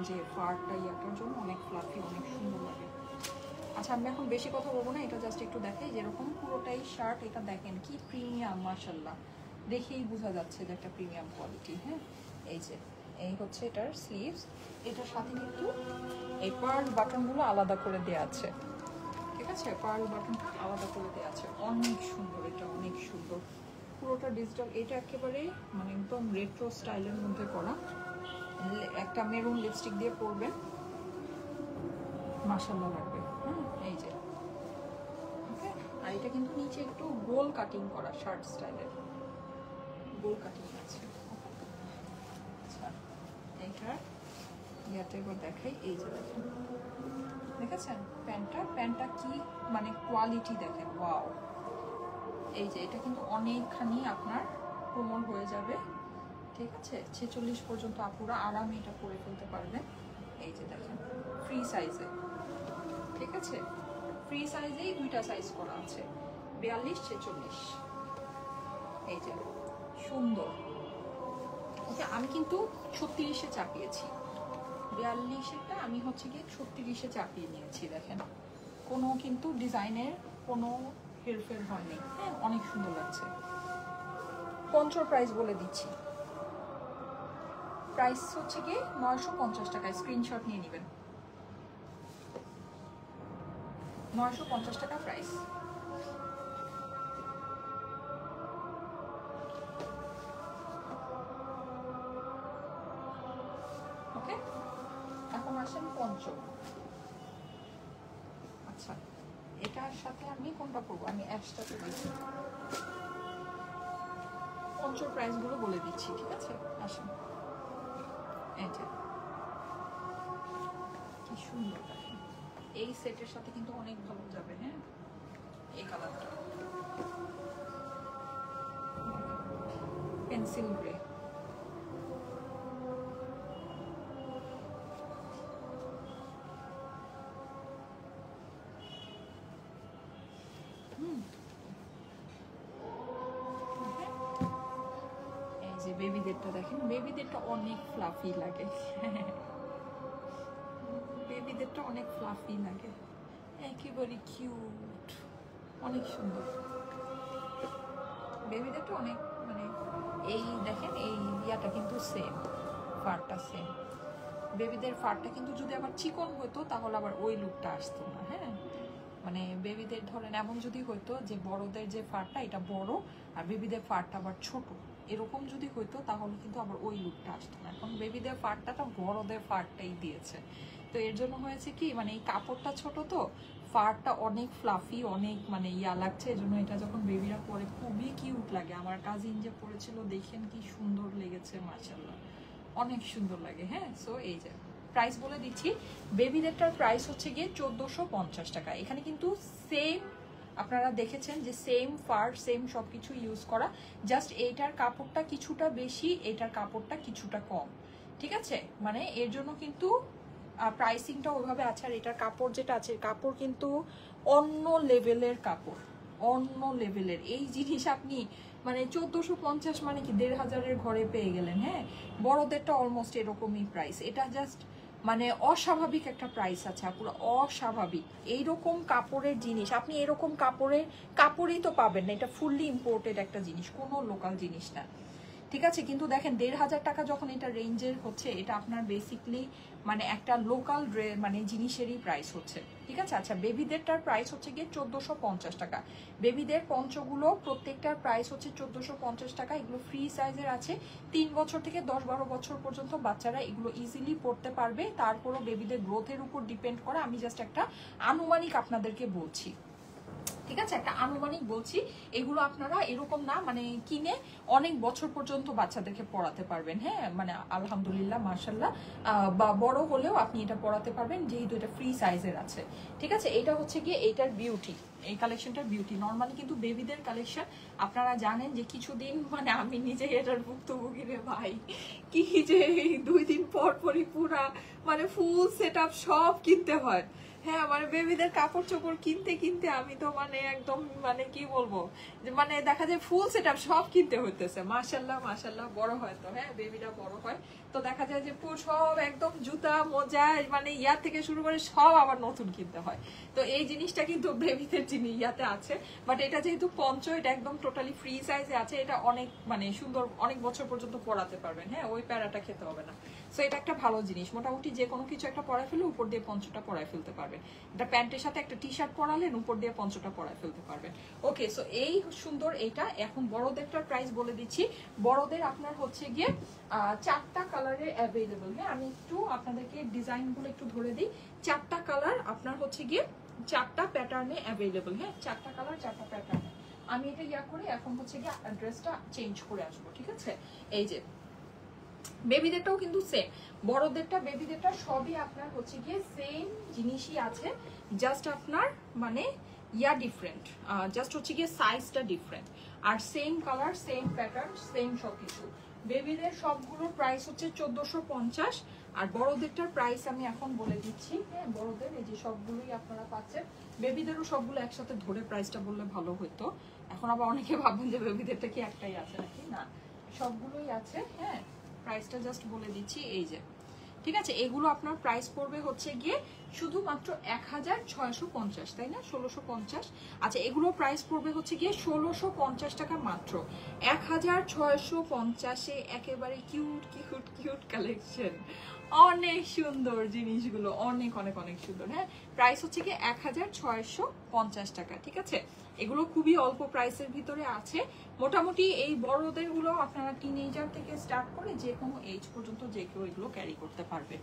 B: যে ফারটা ইয়াটার জন্য অনেক ফ্লাফি, অনেক সুন্দর লাগে। আচ্ছা আমি এখন বেশি কথা বলবো না, এটা জাস্ট একটু দেখাই যেরকম পুরোটাই শার্ট। এটা দেখেন কি প্রিমিয়াম, মাশাআল্লাহ, দেখেই বোঝা যাচ্ছে যে একটা প্রিমিয়াম কোয়ালিটি। হ্যাঁ, এই যে এই হচ্ছে এটার স্লিভস। এটার সাথে কিন্তু এই পার্ল বাটনগুলো আলাদা করে দেওয়া আছে, ঠিক আছে? পার্ল বাটনটা আলাদা করে দেওয়া আছে, অনেক সুন্দর, এটা অনেক সুন্দর। পুরোটা ডিজিটাল, এটা একেবারে মানে একদম রেট্রো স্টাইলের মধ্যে করা। একটা মেরুন লিপস্টিক দিয়ে পরবেন, মাশাআল্লাহ লাগবে। হ্যাঁ, এই যে ওকে। আর এটা কিন্তু নিচে একটু গোল কাটিং করা, শার্ট স্টাইলের গোল কাটিং আছে। আচ্ছা এইটা ইয়াতে এবার দেখাই, এই যে দেখেন, দেখেছেন প্যান্টটা কি মানে কোয়ালিটি দেখেন, ওয়াও। এই যে এটা কিন্তু অনেকখানি আপনার কোমল হয়ে যাবে, ঠিক আছে? 46 পর্যন্ত আপুরা আরামে এটা পরে ফেলতে পারবেন। এই যে দেখেন ফ্রি সাইজে, ঠিক আছে? ফ্রি সাইজেই দুইটা সাইজ করা আছে, 42 46। এই যে সুন্দর। ওকে, আমি কিন্তু 36-এ চাপিয়েছি, 42-এরটা আমি হচ্ছে গিয়ে 36-এ চাপিয়ে নিয়েছি। দেখেন কোনো কিন্তু ডিজাইনের কোনো হেরফের হয়নি। হ্যাঁ, অনেক সুন্দর লাগছে। পঞ্চর প্রাইস বলে দিচ্ছি, প্রাইস হচ্ছে গিয়ে 950 টাকা। স্ক্রিনশট নিয়ে নেবেন, 950 টাকা প্রাইস। ওকে, এখন আসেন পঞ্চ। আচ্ছা এটার সাথে আমি কোনটা পরবো, আমি অ্যাশটা তো দিচ্ছি, পঞ্চর প্রাইসগুলো বলে দিচ্ছি, ঠিক আছে? আসেন, এই যে কি সুন্দর, এই সেটের সাথে কিন্তু অনেক ভালো যাবে। হ্যাঁ, এই কালারটা পেন্সিল গ্রে, এই যে বেবিদেরটা দেখেন, বেবিদেরটা অনেক ফ্লাফি লাগে, বেবিদেরটা অনেক ফ্লাফি লাগে, একেবারে কিউট, অনেক সুন্দর। বেবিদেরটা অনেক মানে এই দেখেন এই ইয়াটা কিন্তু সেম, ফারটা সেম। বেবিদের ফারটা কিন্তু যদি আবার চিকন হতো তাহলে আবার ওই লুকটা আসতো না। হ্যাঁ, মানে বেবিদের ধরেন এমন যদি হইতো যে বড়দের যে ফারটা এটা বড় আর বেবিদের ফারটা আবার ছোট, এরকম যদি হইতো তাহলে কিন্তু আবার ওই লুকটা আসতো না। এখন বেবিদের ফারটা বড়দের ফারটাই দিয়েছে, তো এর জন্য হয়েছে কি মানে এই কাপড়টা ছোট, তো ফারটা অনেক ফ্লাফি, অনেক মানে ইয়া লাগছে। এই জন্য এটা যখন বেবিরা পরে খুবই কিউট লাগে। আমার কাজিন যে পরেছিল দেখেন কি সুন্দর লেগেছে, মাশাআল্লাহ, অনেক সুন্দর লাগে। হ্যাঁ, সো এই যে প্রাইস বলে দিচ্ছি, বেবিদেরটার প্রাইস হচ্ছে গিয়ে 1450 টাকা। এখানে কিন্তু সেম আপনারা দেখেছেন যে সেম ফার সেম সবকিছু ইউজ করা, জাস্ট এইটার কাপড়টা কিছুটা বেশি, এটার কাপড়টা কিছুটা কম, ঠিক আছে? মানে এর জন্য কিন্তু প্রাইসিংটা ওইভাবে আছে। আর এটার কাপড় যেটা আছে, কাপড় কিন্তু অন্য লেভেলের কাপড়, অন্য লেভেলের। এই জিনিস আপনি মানে 1450 মানে কি 1500-এর ঘরে পেয়ে গেলেন। হ্যাঁ, বড়দেরটা অলমোস্ট এরকমই প্রাইস। এটা জাস্ট মানে অস্বাভাবিক একটা প্রাইস আছে, পুরো অস্বাভাবিক। এইরকম কাপড়ের জিনিস আপনি এরকম কাপড়ই তো পাবেন না, এটা ফুললি ইম্পোর্টেড একটা জিনিস, কোনো লোকাল জিনিস না, ঠিক আছে? কিন্তু দেখেন 1500 টাকা যখন এটা রেঞ্জের হচ্ছে, এটা আপনার বেসিকলি মানে একটা লোকাল মানে জিনিসেরই প্রাইস হচ্ছে, ঠিক আছে? আচ্ছা, বেবিদেরটার প্রাইস হচ্ছে গিয়ে 1450 টাকা। বেবিদের পঞ্চগুলো প্রত্যেকটার প্রাইস হচ্ছে 1450 টাকা। এগুলো ফ্রি সাইজের আছে, 3 বছর থেকে 10-12 বছর পর্যন্ত বাচ্চারা এগুলো ইজিলি পড়তে পারবে। তারপরও বেবিদের গ্রোথের উপর ডিপেন্ড করে, আমি জাস্ট একটা আনুমানিক আপনাদেরকে বলছি, ঠিক আছে? একটা আনুমানিক বলছি। এগুলো আপনারা এরকম না মানে কিনে অনেক বছর পর্যন্ত বাচ্চাদেরকে পড়াতে পারবেন। হ্যাঁ, মানে আলহামদুলিল্লাহ মাশাআল্লাহ, বা বড় হলেও আপনি এটা পড়াতে পারবেন যেহেতু এটা ফ্রি সাইজের আছে, ঠিক আছে? এটা হচ্ছে গিয়ে এইটার বিউটি, এই কালেকশনটার বিউটি। নর্মালি কিন্তু বেবিদের কালেকশন আপনারা জানেন যে কিছুদিন মানে আমি নিজে এটার ভুক্তভোগী রে ভাই, কি যে 2 দিন পর পরই পুরা মানে ফুল সেট আপ সব কিনতে হয়।
A: হ্যাঁ মানে বেবিদের কাপড় চোপড় কিনতে কিনতে আমি তো মানে একদম মানে কি বলবো, যে মানে দেখা যায় ফুল সেটআপ সব কিনতে হইতেছে। মাশাআল্লাহ মাশাআল্লাহ, বড় হয় তো, হ্যাঁ বেবিটা বড় হয় তো দেখা যায় যে সব একদম জুতা মোজা মানে ইয়ার থেকে শুরু করে সব আবার নতুন কিনতে হয়। তো এই জিনিসটা কিন্তু বেবিদের জিনিস ইয়াতে আছে, বাট এটা যেহেতু পঞ্চ, এটা একদম টোটালি ফ্রি সাইজে আছে, এটা অনেক মানে সুন্দর, অনেক বছর পর্যন্ত পরাতে পারবেন। হ্যাঁ ওই প্যারাটা খেতে হবে না। সো এটা একটা ভালো জিনিস, মোটামুটি যে কোনো কিছু একটা পরায় ফেলে উপর দিয়ে পঞ্চটা পরায় ফেলতে পারবেন। এটা প্যান্টের সাথে একটা টি শার্ট পরালেন, উপর দিয়ে পঞ্চটা পরায় ফেলতে পারবেন। ওকে, সো এই সুন্দর এইটা। এখন বড়দেরটার প্রাইস বলে দিচ্ছি। বড়দের আপনার হচ্ছে গিয়ে 4টা কালারে অ্যাভেলেবল। হ্যাঁ আমি একটু আপনাদেরকে ডিজাইনগুলো একটু ধরে দিই। 4টা কালার আপনার হচ্ছে গিয়ে 4টা প্যাটার্নে অ্যাভেলেবল। হ্যাঁ 4টা কালার 4টা প্যাটার্নে। আমি এটা ইয়া করে এখন হচ্ছে গিয়ে ড্রেসটা চেঞ্জ করে আসবো, ঠিক আছে? এই যে বেবিদেরটাও কিন্তু সেম, বড়দেরটা বেবিদেরটা সবই আপনার হচ্ছে গিয়ে সেম জিনিসই আছে, জাস্ট আপনার মানে ইয়া ডিফারেন্ট, জাস্ট হচ্ছে গিয়ে সাইজটা ডিফারেন্ট, আর same colour same pattern same সবকিছু। বেবিদের সবগুলোর প্রাইস হচ্ছে 1450, আর বড়দেরটার প্রাইস আমি এখন বলে দিচ্ছি। হ্যাঁ বড়দের এই যে সবগুলোই আপনারা পাচ্ছেন, বেবিদেরও সবগুলো একসাথে ধরে প্রাইসটা বললে ভালো হতো। এখন আবার অনেকে ভাববেন যে বেবিদেরটা কি একটাই আছে নাকি, না সবগুলোই আছে। হ্যাঁ প্রাইসটা জাস্ট বলে দিচ্ছি, এই যে ঠিক আছে। এগুলো আপনার প্রাইস পড়বে হচ্ছে গিয়ে শুধুমাত্র 1650, তাই না? 1650। আচ্ছা এগুলো প্রাইস পড়বে হচ্ছে গিয়ে 1650 টাকা মাত্র। 1650-এ একেবারে কিউট কিউট কিউট কালেকশন, অনেক সুন্দর জিনিসগুলো, অনেক অনেক অনেক সুন্দর। হ্যাঁ প্রাইস হচ্ছে গিয়ে 1650 টাকা, ঠিক আছে? এগুলো খুবই অল্প প্রাইসের ভিতরে আছে। মোটামুটি এই বড়দের গুলো আপনারা টিনেজার থেকে স্টার্ট করে যে কোনো এজ পর্যন্ত যে কেউ এগুলো ক্যারি করতে পারবে।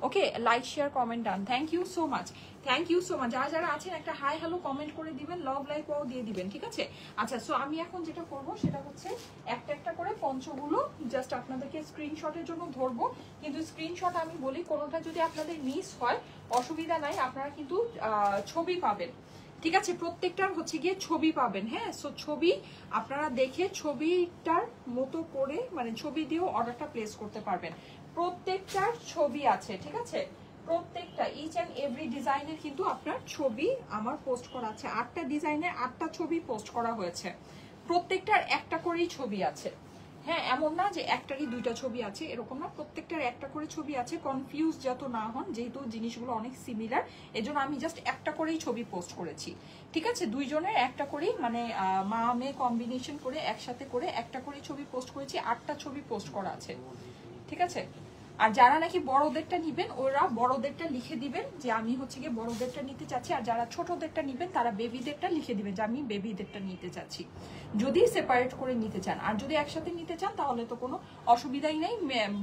A: Okay, like share comment done. Thank you so much, thank you so much. যারা যারা আছেন একটা হাই হ্যালো কমেন্ট করে দিবেন, লাভ লাইক ও দিয়ে দিবেন, ঠিক আছে? আচ্ছা সো আমি এখন যেটা করব সেটা হচ্ছে একটা একটা করে পঞ্চগুলো জাস্ট আপনাদেরকে স্ক্রিনশটের জন্য ধরবো, কিন্তু স্ক্রিনশট আমি বলি কোনোটা যদি আপনাদের মিস হয় অসুবিধা নাই, আপনারা কিন্তু ছবি পাবেন, ঠিক আছে? প্রত্যেকটার হচ্ছে গিয়ে ছবি পাবেন। হ্যাঁ সো ছবি আপনারা দেখে ছবিটার মতো করে মানে ছবি দিয়েও অর্ডারটা প্লেস করতে পারবেন। প্রত্যেকটার ছবি আছে, ঠিক আছে? প্রত্যেকটা ইচ অ্যান্ড এভরি ডিজাইনের কিন্তু আপনার ছবি আমার পোস্ট করা আছে। 8টা ডিজাইনের 8টা ছবি পোস্ট করা হয়েছে, প্রত্যেকটার একটা করেই ছবি আছে। হ্যাঁ এমন না যে একটারই 2টা ছবি আছে, এরকম না, প্রত্যেকটার একটা করে ছবি আছে। কনফিউজ যত না হন, যেহেতু জিনিসগুলো অনেক সিমিলার এজন্য আমি জাস্ট একটা করেই ছবি পোস্ট করেছি, ঠিক আছে? দুইজনের একটা করেই মানে মা মেয়ে কম্বিনেশন করে একসাথে করে একটা করেই ছবি পোস্ট করেছি। 8টা ছবি পোস্ট করা আছে, ঠিক আছে? আর যারা নাকি বড়দেরটা নিবেন ওরা বড়দেরটা লিখে দিবেন যে আমি হচ্ছে গিয়ে বড়দেরটা নিতে চাচ্ছি, আর যারা ছোটদেরটা নিবেন তারা বেবিদেরটা লিখে দিবেন যে আমি বেবিদেরটা নিতে চাচ্ছি, যদি সেপারেট করে নিতে চান। আর যদি একসাথে নিতে চান তাহলে তো কোনো অসুবিধাই নেই,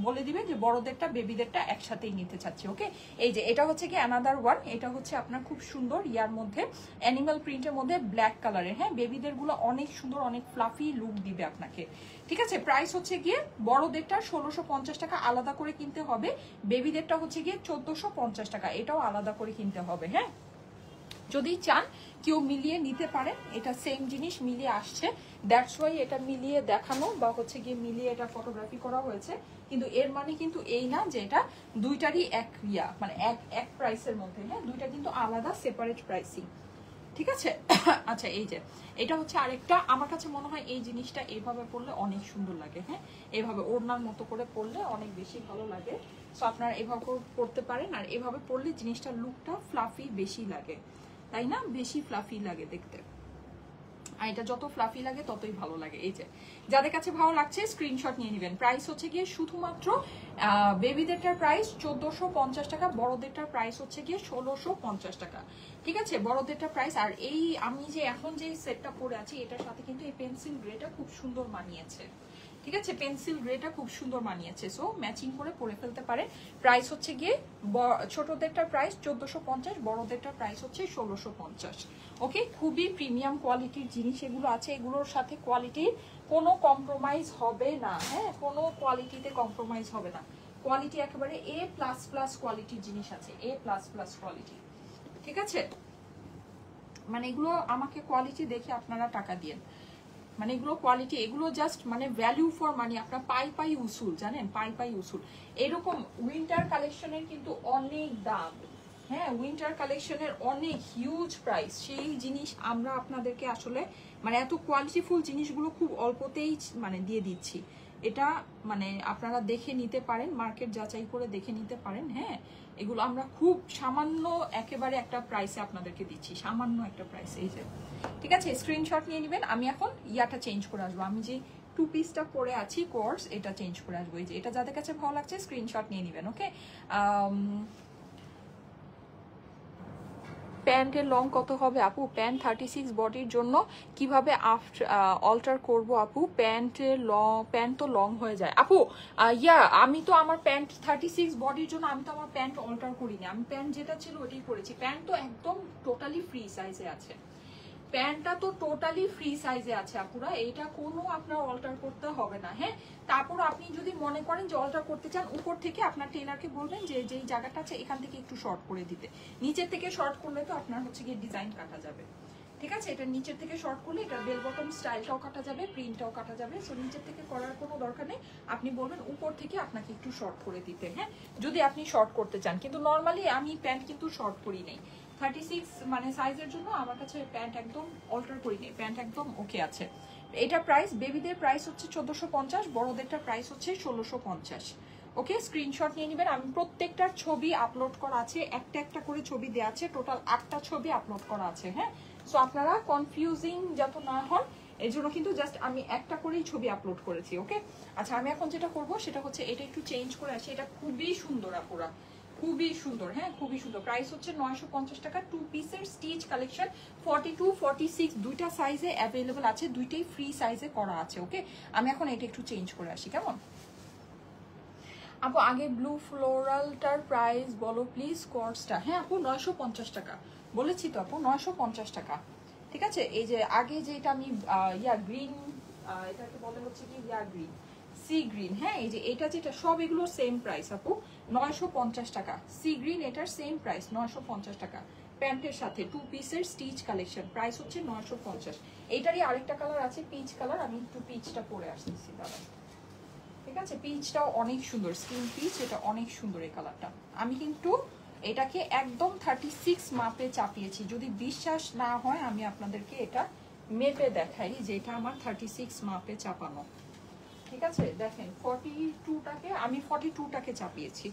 A: বলে দিবেন যে বড়দেরটা বেবিদেরটা একসাথেই নিতে চাচ্ছি। ওকে, এই যে এটা হচ্ছে কি অ্যানাদার ওয়ান, এটা হচ্ছে আপনার খুব সুন্দর ইয়ার মধ্যে অ্যানিমাল প্রিন্টের মধ্যে ব্ল্যাক কালারের। হ্যাঁ বেবিদের গুলো অনেক সুন্দর, অনেক ফ্লাফি লুক দিবে আপনাকে, ঠিক আছে? প্রাইস হচ্ছে গিয়ে বড়দেরটা 1650 টাকা আলাদা করে কিনতে হবে, বেবিদেরটা হচ্ছে গিয়ে 1450 টাকা, এটাও আলাদা করে কিনতে হবে। হ্যাঁ যদি চান কেউ মিলিয়ে নিতে পারেন, এটা সেম জিনিস মিলিয়ে আসছে, দ্যাটস ওয়াই এটা মিলিয়ে দেখানো বা হচ্ছে গিয়ে মিলিয়ে এটা ফটোগ্রাফি করা হয়েছে। কিন্তু এর মানে কিন্তু এই না যে এটা দুইটারই এক ইয়া মানে এক প্রাইসের মধ্যে। হ্যাঁ দুইটা কিন্তু আলাদা সেপারেট প্রাইসিং, ঠিক আছে? আচ্ছা এই যে এটা হচ্ছে আরেকটা, আমার কাছে মনে হয় এই জিনিসটা এইভাবে পরলে অনেক সুন্দর লাগে। হ্যাঁ এইভাবে ওড়নার মতো করে পরলে অনেক বেশি ভালো লাগে। সো আপনারা এভাবে পরতে পারেন, আর এভাবে পরলে জিনিসটার লুকটা ফ্লাফি বেশি লাগে, তাই না? বেশি ফ্লাফি লাগে দেখতে, আর এটা যত ফ্লাফি লাগে ততই ভালো লাগে। এই যে যাদের কাছে ভালো লাগছে স্ক্রিনশট নিয়ে নেবেন। প্রাইস হচ্ছে গিয়ে শুধুমাত্র বেবিদেরটার প্রাইস 1450 টাকা, বড়দেরটার প্রাইস হচ্ছে গিয়ে 1650 টাকা, ঠিক আছে? বড়দেরটার প্রাইস। আর এই আমি যে এখন যে সেটটা পরে আছি এটার সাথে কিন্তু এই পেন্সিল গ্রেটা খুব সুন্দর মানিয়েছে, ঠিক আছে? পেন্সিল গ্রেটা খুব সুন্দর মানিয়েছে, সো ম্যাচিং করে পরে ফেলতে পারে। প্রাইস হচ্ছে গিয়ে ছোটদেরটার প্রাইস 1450, বড়দেরটার প্রাইস হচ্ছে 1650। ওকে, খুবই প্রিমিয়াম কোয়ালিটির জিনিস এগুলো আছে, এগুলোর সাথে কোয়ালিটির কোনো কম্প্রোমাইজ হবে না। হ্যাঁ কোনো কোয়ালিটিতে কম্প্রোমাইজ হবে না, কোয়ালিটি একেবারে A++ কোয়ালিটির জিনিস আছে, A++ কোয়ালিটি, ঠিক আছে? মানে এগুলো আমাকে কোয়ালিটি দেখে আপনারা টাকা দিয়েন, মানে এগুলো কোয়ালিটি, এগুলো জাস্ট মানে ভ্যালু ফর মানি। আপনার পাই উসুল, জানেন? পাই উসুল। এরকম উইন্টার কালেকশনের কিন্তু অনেক দাম,
B: হ্যাঁ, উইন্টার কালেকশনের অনেক হিউজ প্রাইস, সেই জিনিস আমরা আপনাদেরকে আসলে মানে এত কোয়ালিটিফুল জিনিসগুলো খুব অল্পতেই মানে দিয়ে দিচ্ছি। এটা মানে আপনারা দেখে নিতে পারেন, মার্কেট যাচাই করে দেখে নিতে পারেন। হ্যাঁ, এগুলো আমরা খুব সামান্য একেবারে একটা প্রাইসে আপনাদেরকে দিচ্ছি, সামান্য একটা প্রাইসে। এই যে ঠিক আছে, স্ক্রিনশট নিয়ে নেবেন। আমি এখন ইয়াটা চেঞ্জ করে আসবো, আমি যে 2 পিসটা পরে আছি কোর্স, এটা চেঞ্জ করে আসবো। এই যে এটা যাদের কাছে ভালো লাগছে স্ক্রিনশট নিয়ে নেবেন। ওকে, প্যান্টের লং কত হবে আপু? প্যান্ট 36 বডির জন্য কিভাবে অল্টার করব আপু? প্যান্টের লং, প্যান্ট তো লং হয়ে যায় আপু। আমি তো আমার প্যান্ট 36 বডির জন্য আমি তো আমার প্যান্ট অল্টার করিনি, আমি প্যান্ট যেটা ছিল ওটাই করেছি। প্যান্ট তো একদম টোটালি ফ্রি সাইজে আছে, প্যান্টটা তো টোটালি ফ্রি সাইজে আছে আপুরা, এটা কোনো আপনার অল্টার করতে হবে না। হ্যাঁ, তারপর আপনি যদি মনে করেন যে অল্টার করতে চান, উপর থেকে আপনার টেলারকে বলবেন যে যেই জায়গাটা আছে এখান থেকে একটু শর্ট করে দিতে। নিচের থেকে শর্ট করলে তো আপনার হচ্ছে গিয়ে ডিজাইন কাটা যাবে। ঠিক আছে, এটা নিচের থেকে শর্ট করলে এটা বেল বটম স্টাইলটাও কাটা যাবে, প্রিন্টটাও কাটা যাবে। সো নিচের থেকে করার কোনো দরকার নেই, আপনি বলবেন উপর থেকে আপনাকে একটু শর্ট করে দিতে। হ্যাঁ, যদি আপনি শর্ট করতে চান, কিন্তু নর্মালি আমি প্যান্ট কিন্তু শর্ট করি নেই 36 মানে সাইজের জন্য। আমার কাছে প্যান্ট একদম অল্টার করি নেই, প্যান্ট একদম ওকে আছে। এটা প্রাইস, বেবিদের প্রাইস হচ্ছে 1450, বড়দেরটা প্রাইস হচ্ছে 1650। ওকে, স্ক্রিনশট নিয়ে নেবেন। আমি প্রত্যেকটার ছবি আপলোড করা আছে, একটা একটা করে ছবি দেওয়া আছে, টোটাল 8টা ছবি আপলোড করা আছে। হ্যাঁ, সো আপনারা কনফিউজিং যাতে না হন এই জন্য কিন্তু জাস্ট আমি একটা করেই ছবি আপলোড করেছি। ওকে, আচ্ছা আমি এখন যেটা করব সেটা হচ্ছে এটা একটু চেঞ্জ করে আসি। এটা খুবই সুন্দর আপুরা, খুবই সুন্দর। হ্যাঁ, খুবই সুন্দর। প্রাইস হচ্ছে 950 টাকা। 2 পিসের স্টিচ কালেকশন, 42 46 দুইটা সাইজে অ্যাভেলেবল আছে, দুইটাই ফ্রি সাইজে করা আছে। ওকে, আমি এখন এটা একটু চেঞ্জ করে আসি। কেমন আপু? আগে ব্লু ফ্লোরালটার প্রাইস বলো প্লিজ। কোর্সটা, হ্যাঁ আপু 950 টাকা বলেছি তো আপু, 950 টাকা। ঠিক আছে, এই যে আগে যেটা আমি গ্রিন, এটাকে বলে হচ্ছে কি গ্রিন, সি গ্রিন। হ্যাঁ, এই যে এটা যেটা সব এগুলো সেম প্রাইস আপু, 950 টাকা। সি গ্রিন এটার সেম প্রাইস 950 টাকা। প্যান্টের সাথে 2 পিসের স্টিচ কালেকশন, প্রাইস হচ্ছে 950। এইটারই আরেকটা কালার আছে পিচ কালার, আমি একটু পিচটা পরে আসতেছি দাদা। ঠিক আছে, পিচটাও অনেক সুন্দর, স্কিন পিচ, এটা অনেক সুন্দর এই কালারটা। আমি কিন্তু এটাকে একদম 36 মাপে চাপিয়েছি। যদি বিশ্বাস না হয় আমি আপনাদেরকে এটা মেপে দেখাই যে এটা আমার 36 মাপে চাপানো। ঠিক আছে, দেখেন 42টাকে আমি 42টাকে চাপিয়েছি,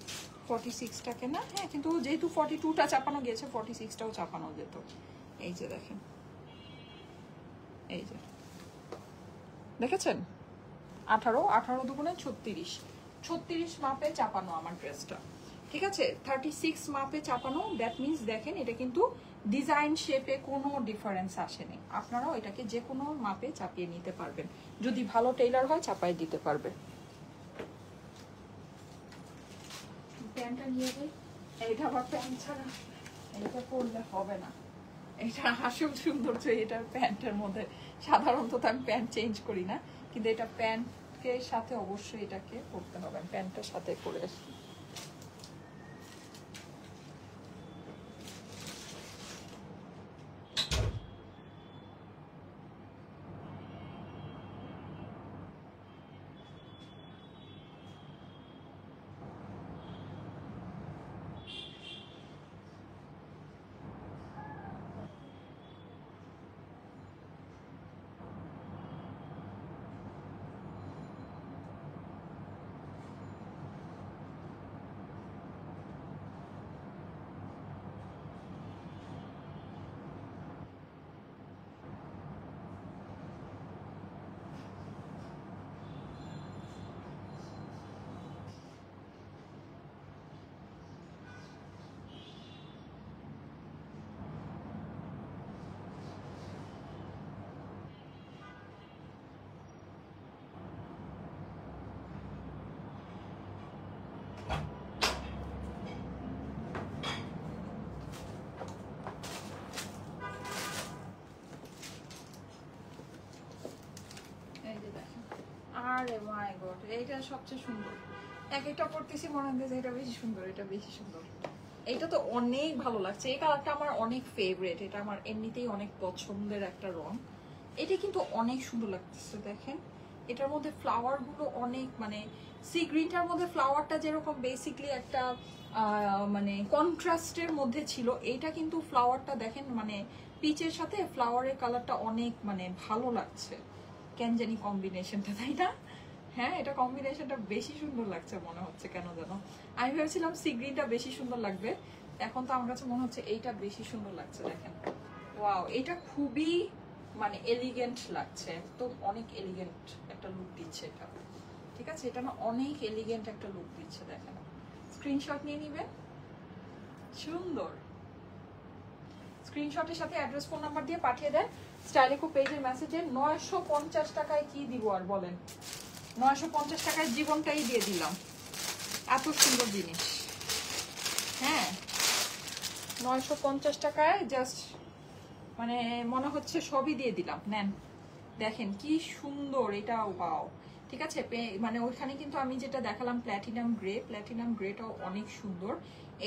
B: 46টাকে না। হ্যাঁ, কিন্তু যেহেতু 42টা চাপানো গেছে 46টাও চাপানো যেত। এই যে দেখেন, এই যে দেখেছেন, 18 দুগুণে 36 মাপে চাপানো আমার ড্রেসটা। ঠিক আছে, 36 মাপে চাপানো, দ্যাট মিনস দেখেন এটা কিন্তু ডিজাইন শেপে কোনো ডিফারেন্স আসেনি। আপনারাও এটাকে যে কোনো মাপে চাপিয়ে নিতে পারবেন, যদি ভালো টেইলার হয় চাপাই দিতে পারবে। প্যান্টটা নিয়ে যাই, এইটা আবার প্যান্ট ছাড়া এইটা পরলে হবে না। এটা আসল সৌন্দর্য এটার প্যান্টের মধ্যে। সাধারণত আমি প্যান্ট চেঞ্জ করি না, কিন্তু এটা প্যান্টের সাথে অবশ্যই এটাকে পরতে হবে। প্যান্টের সাথে পরে আসি। আরে মাই গড, এইটা সবচেয়ে সুন্দর। এক একটা পড়তেছি মনে হচ্ছে এটা বেশি সুন্দর, এটা বেশি সুন্দর। এইটা তো অনেক ভালো লাগছে, এই কালারটা আমার অনেক ফেভারিট, এটা আমার এমনিতেই অনেক পছন্দের একটা রং। এটা কিন্তু অনেক সুন্দর লাগতেছে, দেখেন এটার মধ্যে ফ্লাওয়ার গুলো অনেক মানে সি গ্রিনটার মধ্যে ফ্লাওয়ারটা যেরকম বেসিকলি একটা মানে কন্ট্রাস্টের মধ্যে ছিল, এইটা কিন্তু ফ্লাওয়ারটা দেখেন মানে পিচের সাথে ফ্লাওয়ারের কালারটা অনেক মানে ভালো লাগছে। কেন জানি কম্বিনেশনটা, তাই না? হ্যাঁ, এটা কম্বিনেশনটা বেশি সুন্দর লাগছে মনে হচ্ছে কেন যেন। আমি ভেবেছিলাম সি গ্রিনটা বেশি সুন্দর লাগবে, এখন তো আমার কাছে মনে হচ্ছে এইটা বেশি সুন্দর লাগছে। দেখেন ওয়াও, এটা খুবই মানে এলিগেন্ট লাগছে, একদম অনেক এলিগেন্ট একটা লুক দিচ্ছে এটা। ঠিক আছে, এটা না অনেক এলিগেন্ট একটা লুক দিচ্ছে। দেখেন, স্ক্রিনশট নিয়ে নিবেন, সুন্দর। স্ক্রিনশটের সাথে অ্যাড্রেস ফোন নাম্বার দিয়ে পাঠিয়ে দেন স্টাইলিকো পেজের মেসেজে। 950 টাকায় কি দিব আর বলেন? 950 টাকায় জীবনটাই দিয়ে দিলাম, এত সুন্দর জিনিস। হ্যাঁ, 950 টাকায় জাস্ট মানে মনে হচ্ছে সবই দিয়ে দিলাম। নেন, দেখেন কি সুন্দর এটা, ওয়াও। ঠিক আছে, মানে ওইখানে কিন্তু আমি যেটা দেখালাম প্ল্যাটিনাম গ্রে, প্ল্যাটিনাম গ্রেটাও অনেক সুন্দর,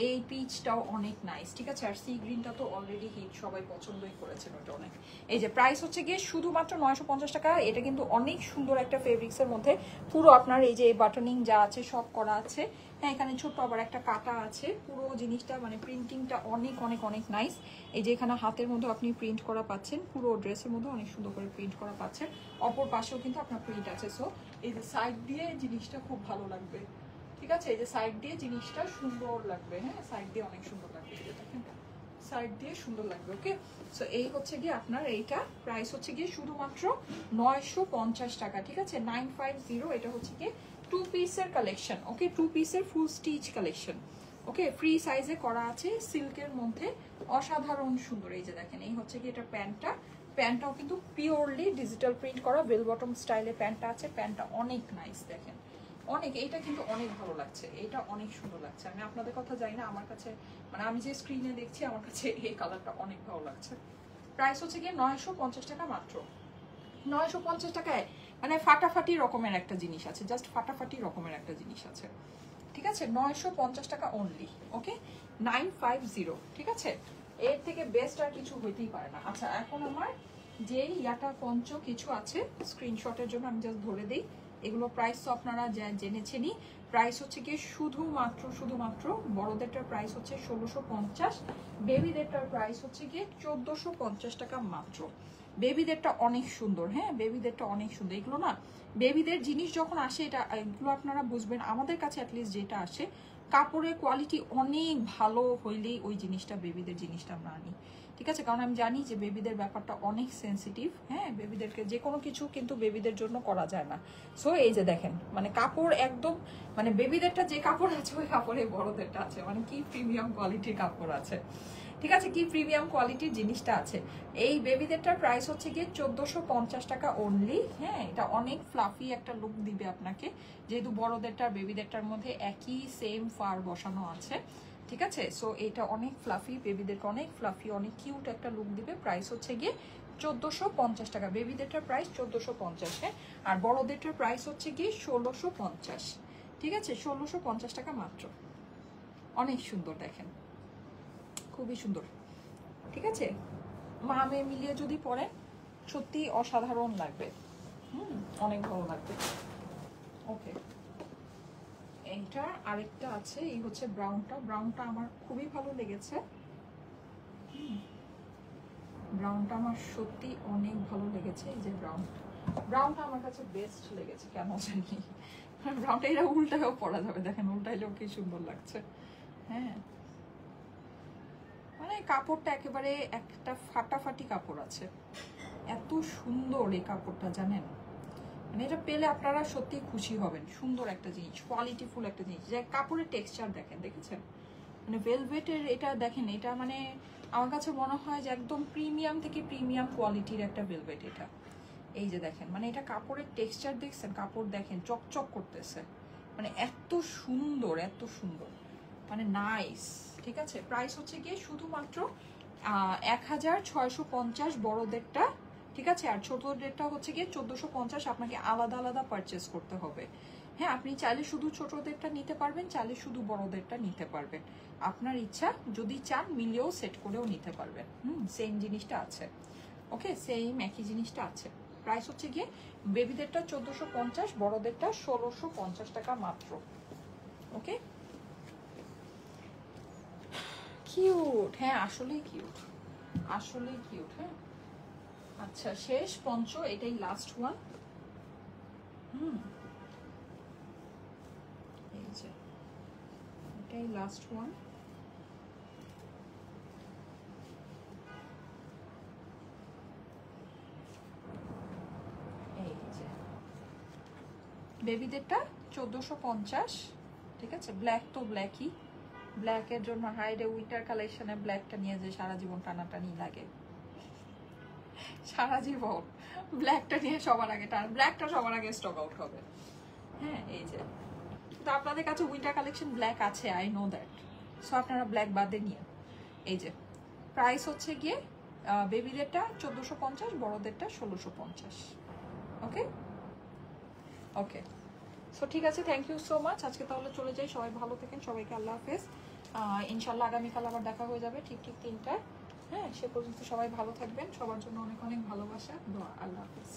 B: এই পিচটাও অনেক নাইস। ঠিক আছে, আর সি গ্রিনটা তো অলরেডি হিট, সবাই পছন্দই করেছেন ওটা অনেক। এই যে প্রাইস হচ্ছে গিয়ে শুধুমাত্র 950 টাকা। এটা কিন্তু অনেক সুন্দর একটা ফেব্রিক্সের মধ্যে, পুরো আপনার এই যে বাটনিং যা আছে সব করা আছে। হ্যাঁ, এখানে ছোট্ট আবার একটা কাটা আছে, পুরো জিনিসটা মানে প্রিন্টিংটা অনেক অনেক অনেক নাইস। এই যে এখানে হাতের মধ্যে আপনি প্রিন্ট করা পাচ্ছেন, পুরো ড্রেসের মধ্যে অনেক সুন্দর করে প্রিন্ট করা পাচ্ছেন, অপর পাশেও কিন্তু আপনার প্রিন্ট আছে। সো এই যে সাইড দিয়ে জিনিসটা খুব ভালো লাগবে। ঠিক আছে, এই যে সাইড দিয়ে জিনিসটা সুন্দর লাগবে। হ্যাঁ, সাইড দিয়ে অনেক সুন্দর লাগবে, দেখেন সাইড দিয়ে সুন্দর লাগবে। ওকে, সো এই হচ্ছে গিয়ে আপনার এইটা প্রাইস হচ্ছে গিয়ে শুধুমাত্র 950 টাকা। ঠিক আছে, 950। এটা হচ্ছে গিয়ে 2 পিসের কালেকশন। ওকে, 2 পিসের ফুল স্টিচ কালেকশন। ওকে, ফ্রি সাইজে করা আছে, সিল্কের মধ্যে অসাধারণ সুন্দর। এই যে দেখেন, এই হচ্ছে কি এটা প্যান্টটা, প্যান্টটাও কিন্তু পিওরলি ডিজিটাল প্রিন্ট করা, বেল বটম স্টাইলে প্যান্টটা আছে। প্যান্টটা অনেক নাইস, দেখেন অনেক, এইটা কিন্তু অনেক ভালো লাগছে, এটা অনেক সুন্দর লাগছে। আমি আপনাদের কথা জানি না, আমার কাছে মানে আমি যে স্ক্রিনে দেখছি আমার কাছে এই কালারটা অনেক ভালো লাগছে। প্রাইস হচ্ছে গিয়ে 950 টাকা মাত্র। 950 টাকায় মানে ফাটাফাটি রকমের একটা জিনিস আছে, জাস্ট ফাটাফাটি রকমের একটা জিনিস আছে। ঠিক আছে, 950 টাকা অনলি। ওকে, 950। ঠিক আছে, এর থেকে বেস্ট আর কিছু হইতেই পারে না। আচ্ছা, এখন আমার যে ইয়াটা পঞ্চ কিছু আছে স্ক্রিনশটের জন্য আমি জাস্ট ধরে দিই। এগুলো প্রাইস তো আপনারা জেনেছেনই। প্রাইস হচ্ছে গিয়ে শুধুমাত্র বড়দেরটার প্রাইস হচ্ছে 1650, বেবিদেরটার প্রাইস হচ্ছে গিয়ে 1450 টাকা মাত্র। বেবিদেরটা অনেক সুন্দর। হ্যাঁ, বেবিদেরটা অনেক সুন্দর। এগুলো না বেবিদের জিনিস যখন আসে, এটা এগুলো আপনারা বুঝবেন, আমাদের কাছে অ্যাটলিস্ট যেটা আসে কাপড়ের কোয়ালিটি অনেক ভালো হইলেই ওই জিনিসটা বেবিদের জিনিসটা আমরা আনি। ঠিক আছে, কারণ আমি জানি যে বেবিদের ব্যাপারটা অনেক সেন্সিটিভ। হ্যাঁ, বেবিদেরকে যে কোনো কিছু কিন্তু বেবিদের জন্য করা যায় না। সো এই যে দেখেন মানে কাপড় একদম মানে বেবিদেরটা যে কাপড় আছে ওই কাপড়ে বড়দেরটা আছে, মানে কি প্রিমিয়াম কোয়ালিটির কাপড় আছে। ঠিক আছে, কি প্রিমিয়াম কোয়ালিটির জিনিসটা আছে। এই বেবিদেরটার প্রাইস হচ্ছে গিয়ে 1450 টাকা অনলি। হ্যাঁ, এটা অনেক ফ্লাফি একটা লুক দিবে আপনাকে, যেহেতু বড়দেরটার বেবিদেরটার মধ্যে একই সেম ফার বসানো আছে। ঠিক আছে, সো এটা অনেক ফ্লাফি, বেবিদেরকে অনেক ফ্লাফি অনেক কিউট একটা লুক দিবে। প্রাইস হচ্ছে গিয়ে 1450 টাকা। বেবিদেরটার প্রাইস 1450, হ্যাঁ, আর বড়দেরটার প্রাইস হচ্ছে গিয়ে 1650। ঠিক আছে, 1650 টাকা মাত্র। অনেক সুন্দর, দেখেন খুবই সুন্দর। ঠিক আছে, মা মেয়ে মিলিয়ে যদি পরেন সত্যি অসাধারণ লাগবে। অনেক ভালো লাগবে। ওকে, এইটা আরেকটা আছে, এই হচ্ছে ব্রাউনটা। ব্রাউনটা আমার খুবই ভালো লেগেছে। ব্রাউনটা আমার সত্যি অনেক ভালো লেগেছে। এই যে ব্রাউনটা আমার কাছে বেস্ট লেগেছে কেন জানি। ব্রাউনটা এটা উল্টায়ও পরা যাবে, দেখেন উল্টাইলেও কি সুন্দর লাগছে। হ্যাঁ, মানে কাপড়টা একেবারে একটা ফাটাফাটি কাপড় আছে, এত সুন্দর এই কাপড়টা জানেন, মানে এটা পেলে আপনারা সত্যি খুশি হবেন। সুন্দর একটা জিনিস, কোয়ালিটিফুল একটা জিনিস। যে কাপড়ের টেক্সচার দেখেছেন, মানে ভেলভেটের এটা দেখেন, এটা মানে আমার কাছে মনে হয় যে একদম প্রিমিয়াম থেকে প্রিমিয়াম কোয়ালিটির একটা ভেলভেট এটা। এই যে দেখেন, মানে এটা কাপড়ের টেক্সচার দেখছেন, কাপড় দেখেন চকচক করতেছে, মানে এত সুন্দর মানে নাইস। ঠিক আছে, প্রাইস হচ্ছে গিয়ে শুধুমাত্র 1650 বড়দেরটা। ঠিক আছে, আর ছোটদেরটা হচ্ছে গিয়ে 1450। আপনাকে আলাদা আলাদা পারচেস করতে হবে। হ্যাঁ, আপনি চাইলে শুধু ছোটদেরটা নিতে পারবেন, চাইলে শুধু বড়দেরটা নিতে পারবেন, আপনার ইচ্ছা। যদি চান মিলিয়েও সেট করেও নিতে পারবেন। সেম জিনিসটা আছে। ওকে, সেম একই জিনিসটা আছে। প্রাইস হচ্ছে গিয়ে বেবিদেরটা 1450, বড়দেরটা 1650 টাকা মাত্র। ওকে, কিউট, হ্যাঁ আসলেই কিউট, আসলেই কিউট। হ্যাঁ আচ্ছা, শেষ পঞ্চ, এটাই লাস্ট ওয়ান। এই যে এটাই লাস্ট ওয়ান। এই যে বেবিদেরটা 1450, ঠিক আছে। ব্ল্যাক তো ব্ল্যাকই, ব্ল্যাকের জন্য হাইডে উইন্টার কালেকশনে ব্ল্যাকটা নিয়ে যে সারা জীবন টানাটানি লাগে, সারা জীবন ব্ল্যাকটা নিয়ে সবার আগে টান, ব্ল্যাকটা সবার আগে স্টক আউট হবে। হ্যাঁ এই যে, তো আপনাদের কাছে উইন্টার কালেকশন ব্ল্যাক আছে, আই নো দ্যাট, সো আপনারা ব্ল্যাক বাদে নিয়ে। এই যে প্রাইস হচ্ছে গিয়ে বেবিদেরটা 1450, বড়দেরটা 1650। ওকে ওকে, সো ঠিক আছে, থ্যাংক ইউ সো মাচ। আজকে তাহলে চলে যাই, সবাই ভালো থাকেন, সবাইকে আল্লাহ হাফেজ। ইনশাল্লাহ আগামীকাল আবার দেখা হয়ে যাবে ঠিক 3টায়। হ্যাঁ, সে পর্যন্ত সবাই ভালো থাকবেন, সবার জন্য অনেক অনেক ভালোবাসা, দোয়া। আল্লাহ হাফেজ।